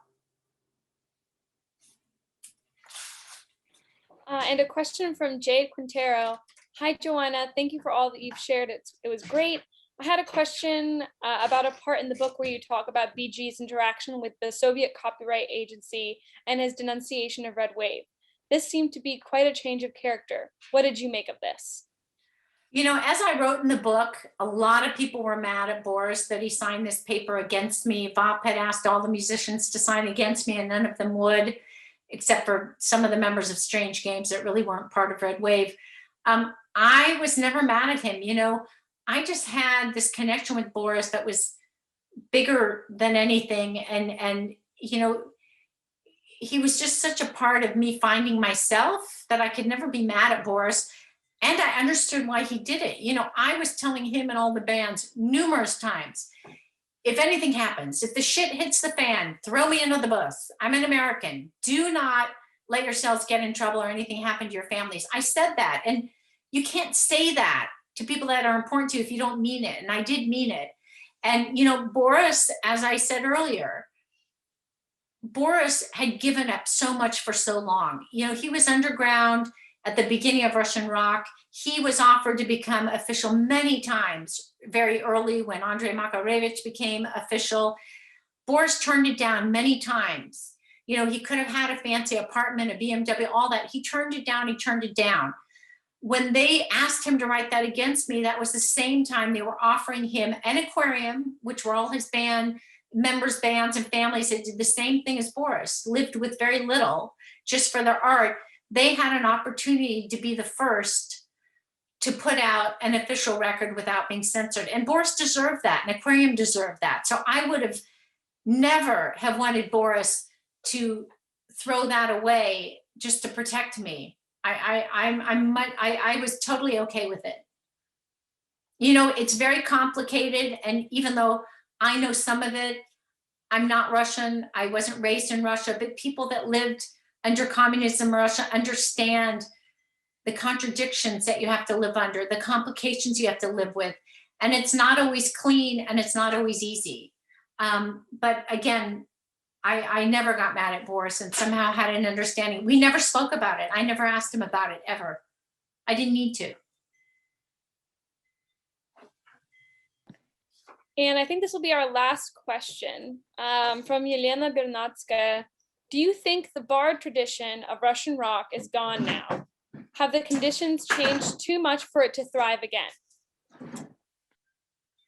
And a question from Jay Quintero. Hi, Joanna. Thank you for all that you've shared. It was great. I had a question about a part in the book where you talk about BG's interaction with the Soviet Copyright Agency and his denunciation of Red Wave. This seemed to be quite a change of character. What did you make of this? You know, as I wrote in the book, a lot of people were mad at Boris that he signed this paper against me. VOP had asked all the musicians to sign against me and none of them would, except for some of the members of Strange Games that really weren't part of Red Wave. I was never mad at him. You know, I just had this connection with Boris that was bigger than anything. And you know, he was just such a part of me finding myself that I could never be mad at Boris. And I understood why he did it. You know, I was telling him and all the bands numerous times, if anything happens, if the shit hits the fan, throw me under the bus. I'm an American. Do not let yourselves get in trouble or anything happen to your families. I said that. And you can't say that to people that are important to you if you don't mean it. And I did mean it. And, you know, Boris, as I said earlier, Boris had given up so much for so long. You know, he was underground at the beginning of Russian rock. He was offered to become official many times, very early when Andrei Makarevich became official. Boris turned it down many times. You know, he could have had a fancy apartment, a BMW, all that. He turned it down, he turned it down. When they asked him to write that against me, that was the same time they were offering him an aquarium, which were all his band members, bands and families that did the same thing as Boris, lived with very little just for their art. They had an opportunity to be the first to put out an official record without being censored. And Boris deserved that, and Aquarium deserved that. So I would have never have wanted Boris to throw that away just to protect me. I was totally okay with it. You know, it's very complicated. And even though I know some of it, I'm not Russian, I wasn't raised in Russia, but people that lived under communism in Russia understand the contradictions that you have to live under, the complications you have to live with. And it's not always clean and it's not always easy. But again, I never got mad at Boris and somehow had an understanding. We never spoke about it. I never asked him about it ever. I didn't need to. And I think this will be our last question from Yelena Bernatska. Do you think the bard tradition of Russian rock is gone now? Have the conditions changed too much for it to thrive again?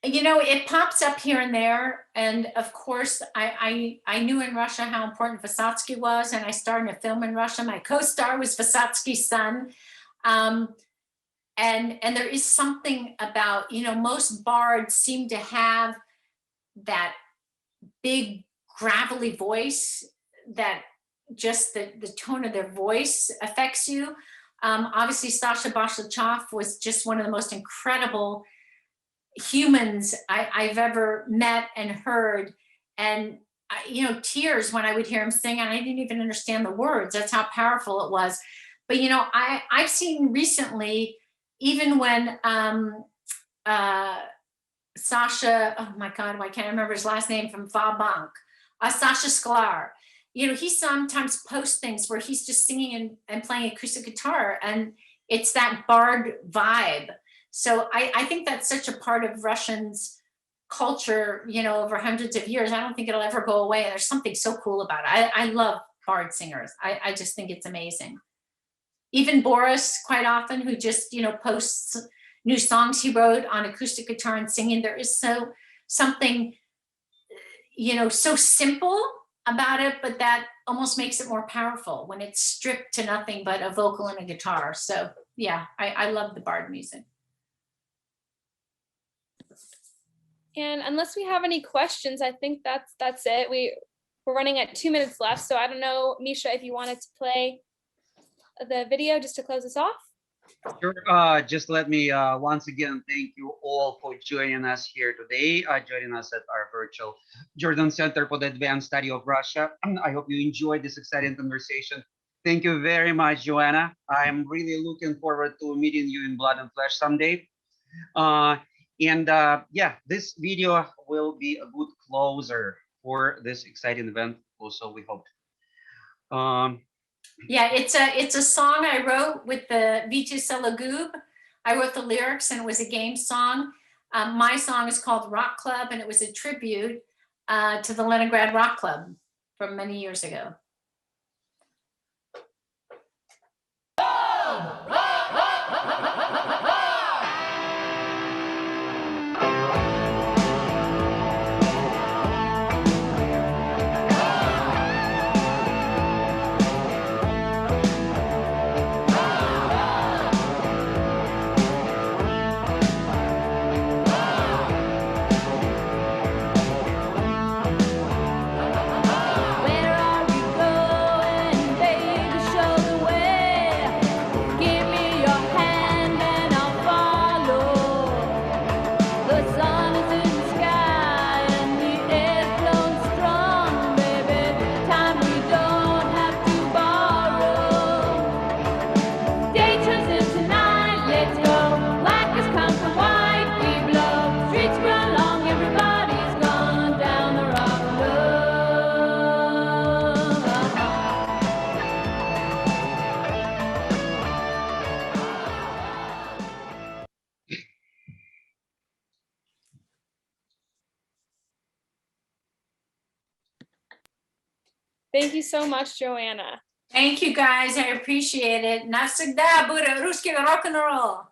You know, it pops up here and there. And of course, I knew in Russia how important Vysotsky was, and I starred in a film in Russia. My co-star was Vysotsky's son. And there is something about, you know, most bards seem to have that big gravelly voice that just the tone of their voice affects you. Obviously, Sasha Bashlachov was just one of the most incredible humans I've ever met and heard. And, you know, tears when I would hear him sing, and I didn't even understand the words. That's how powerful it was. But, you know, I've seen recently, even when Sasha, oh my God, I can't remember his last name, from Vabank, Sasha Sklar, you know, he sometimes posts things where he's just singing and playing acoustic guitar, and it's that bard vibe. So I think that's such a part of Russians' culture, you know, over hundreds of years. I don't think it'll ever go away. There's something so cool about it. I love bard singers. I just think it's amazing. Even Boris, quite often, who just, you know, posts new songs he wrote on acoustic guitar and singing. There is something, you know, so simple about it, but that almost makes it more powerful when it's stripped to nothing but a vocal and a guitar. So yeah, I love the bard music. And unless we have any questions, I think that's it. We're running at 2 minutes left. So I don't know, Misha, if you wanted to play the video just to close us off. Sure. Just let me once again thank you all for joining us here today, joining us at our virtual Jordan Center for the Advanced Study of Russia. I hope you enjoyed this exciting conversation. Thank you very much, Joanna. I'm really looking forward to meeting you in blood and flesh someday. Yeah, this video will be a good closer for this exciting event. Also, we hope. Yeah, it's a song I wrote with the Vitu Selagub. I wrote the lyrics and it was a game song. My song is called Rock Club and it was a tribute to the Leningrad Rock Club from many years ago. Thank you so much, Joanna. Thank you guys, I appreciate it. Навсегда будет русский рок-н-ролл.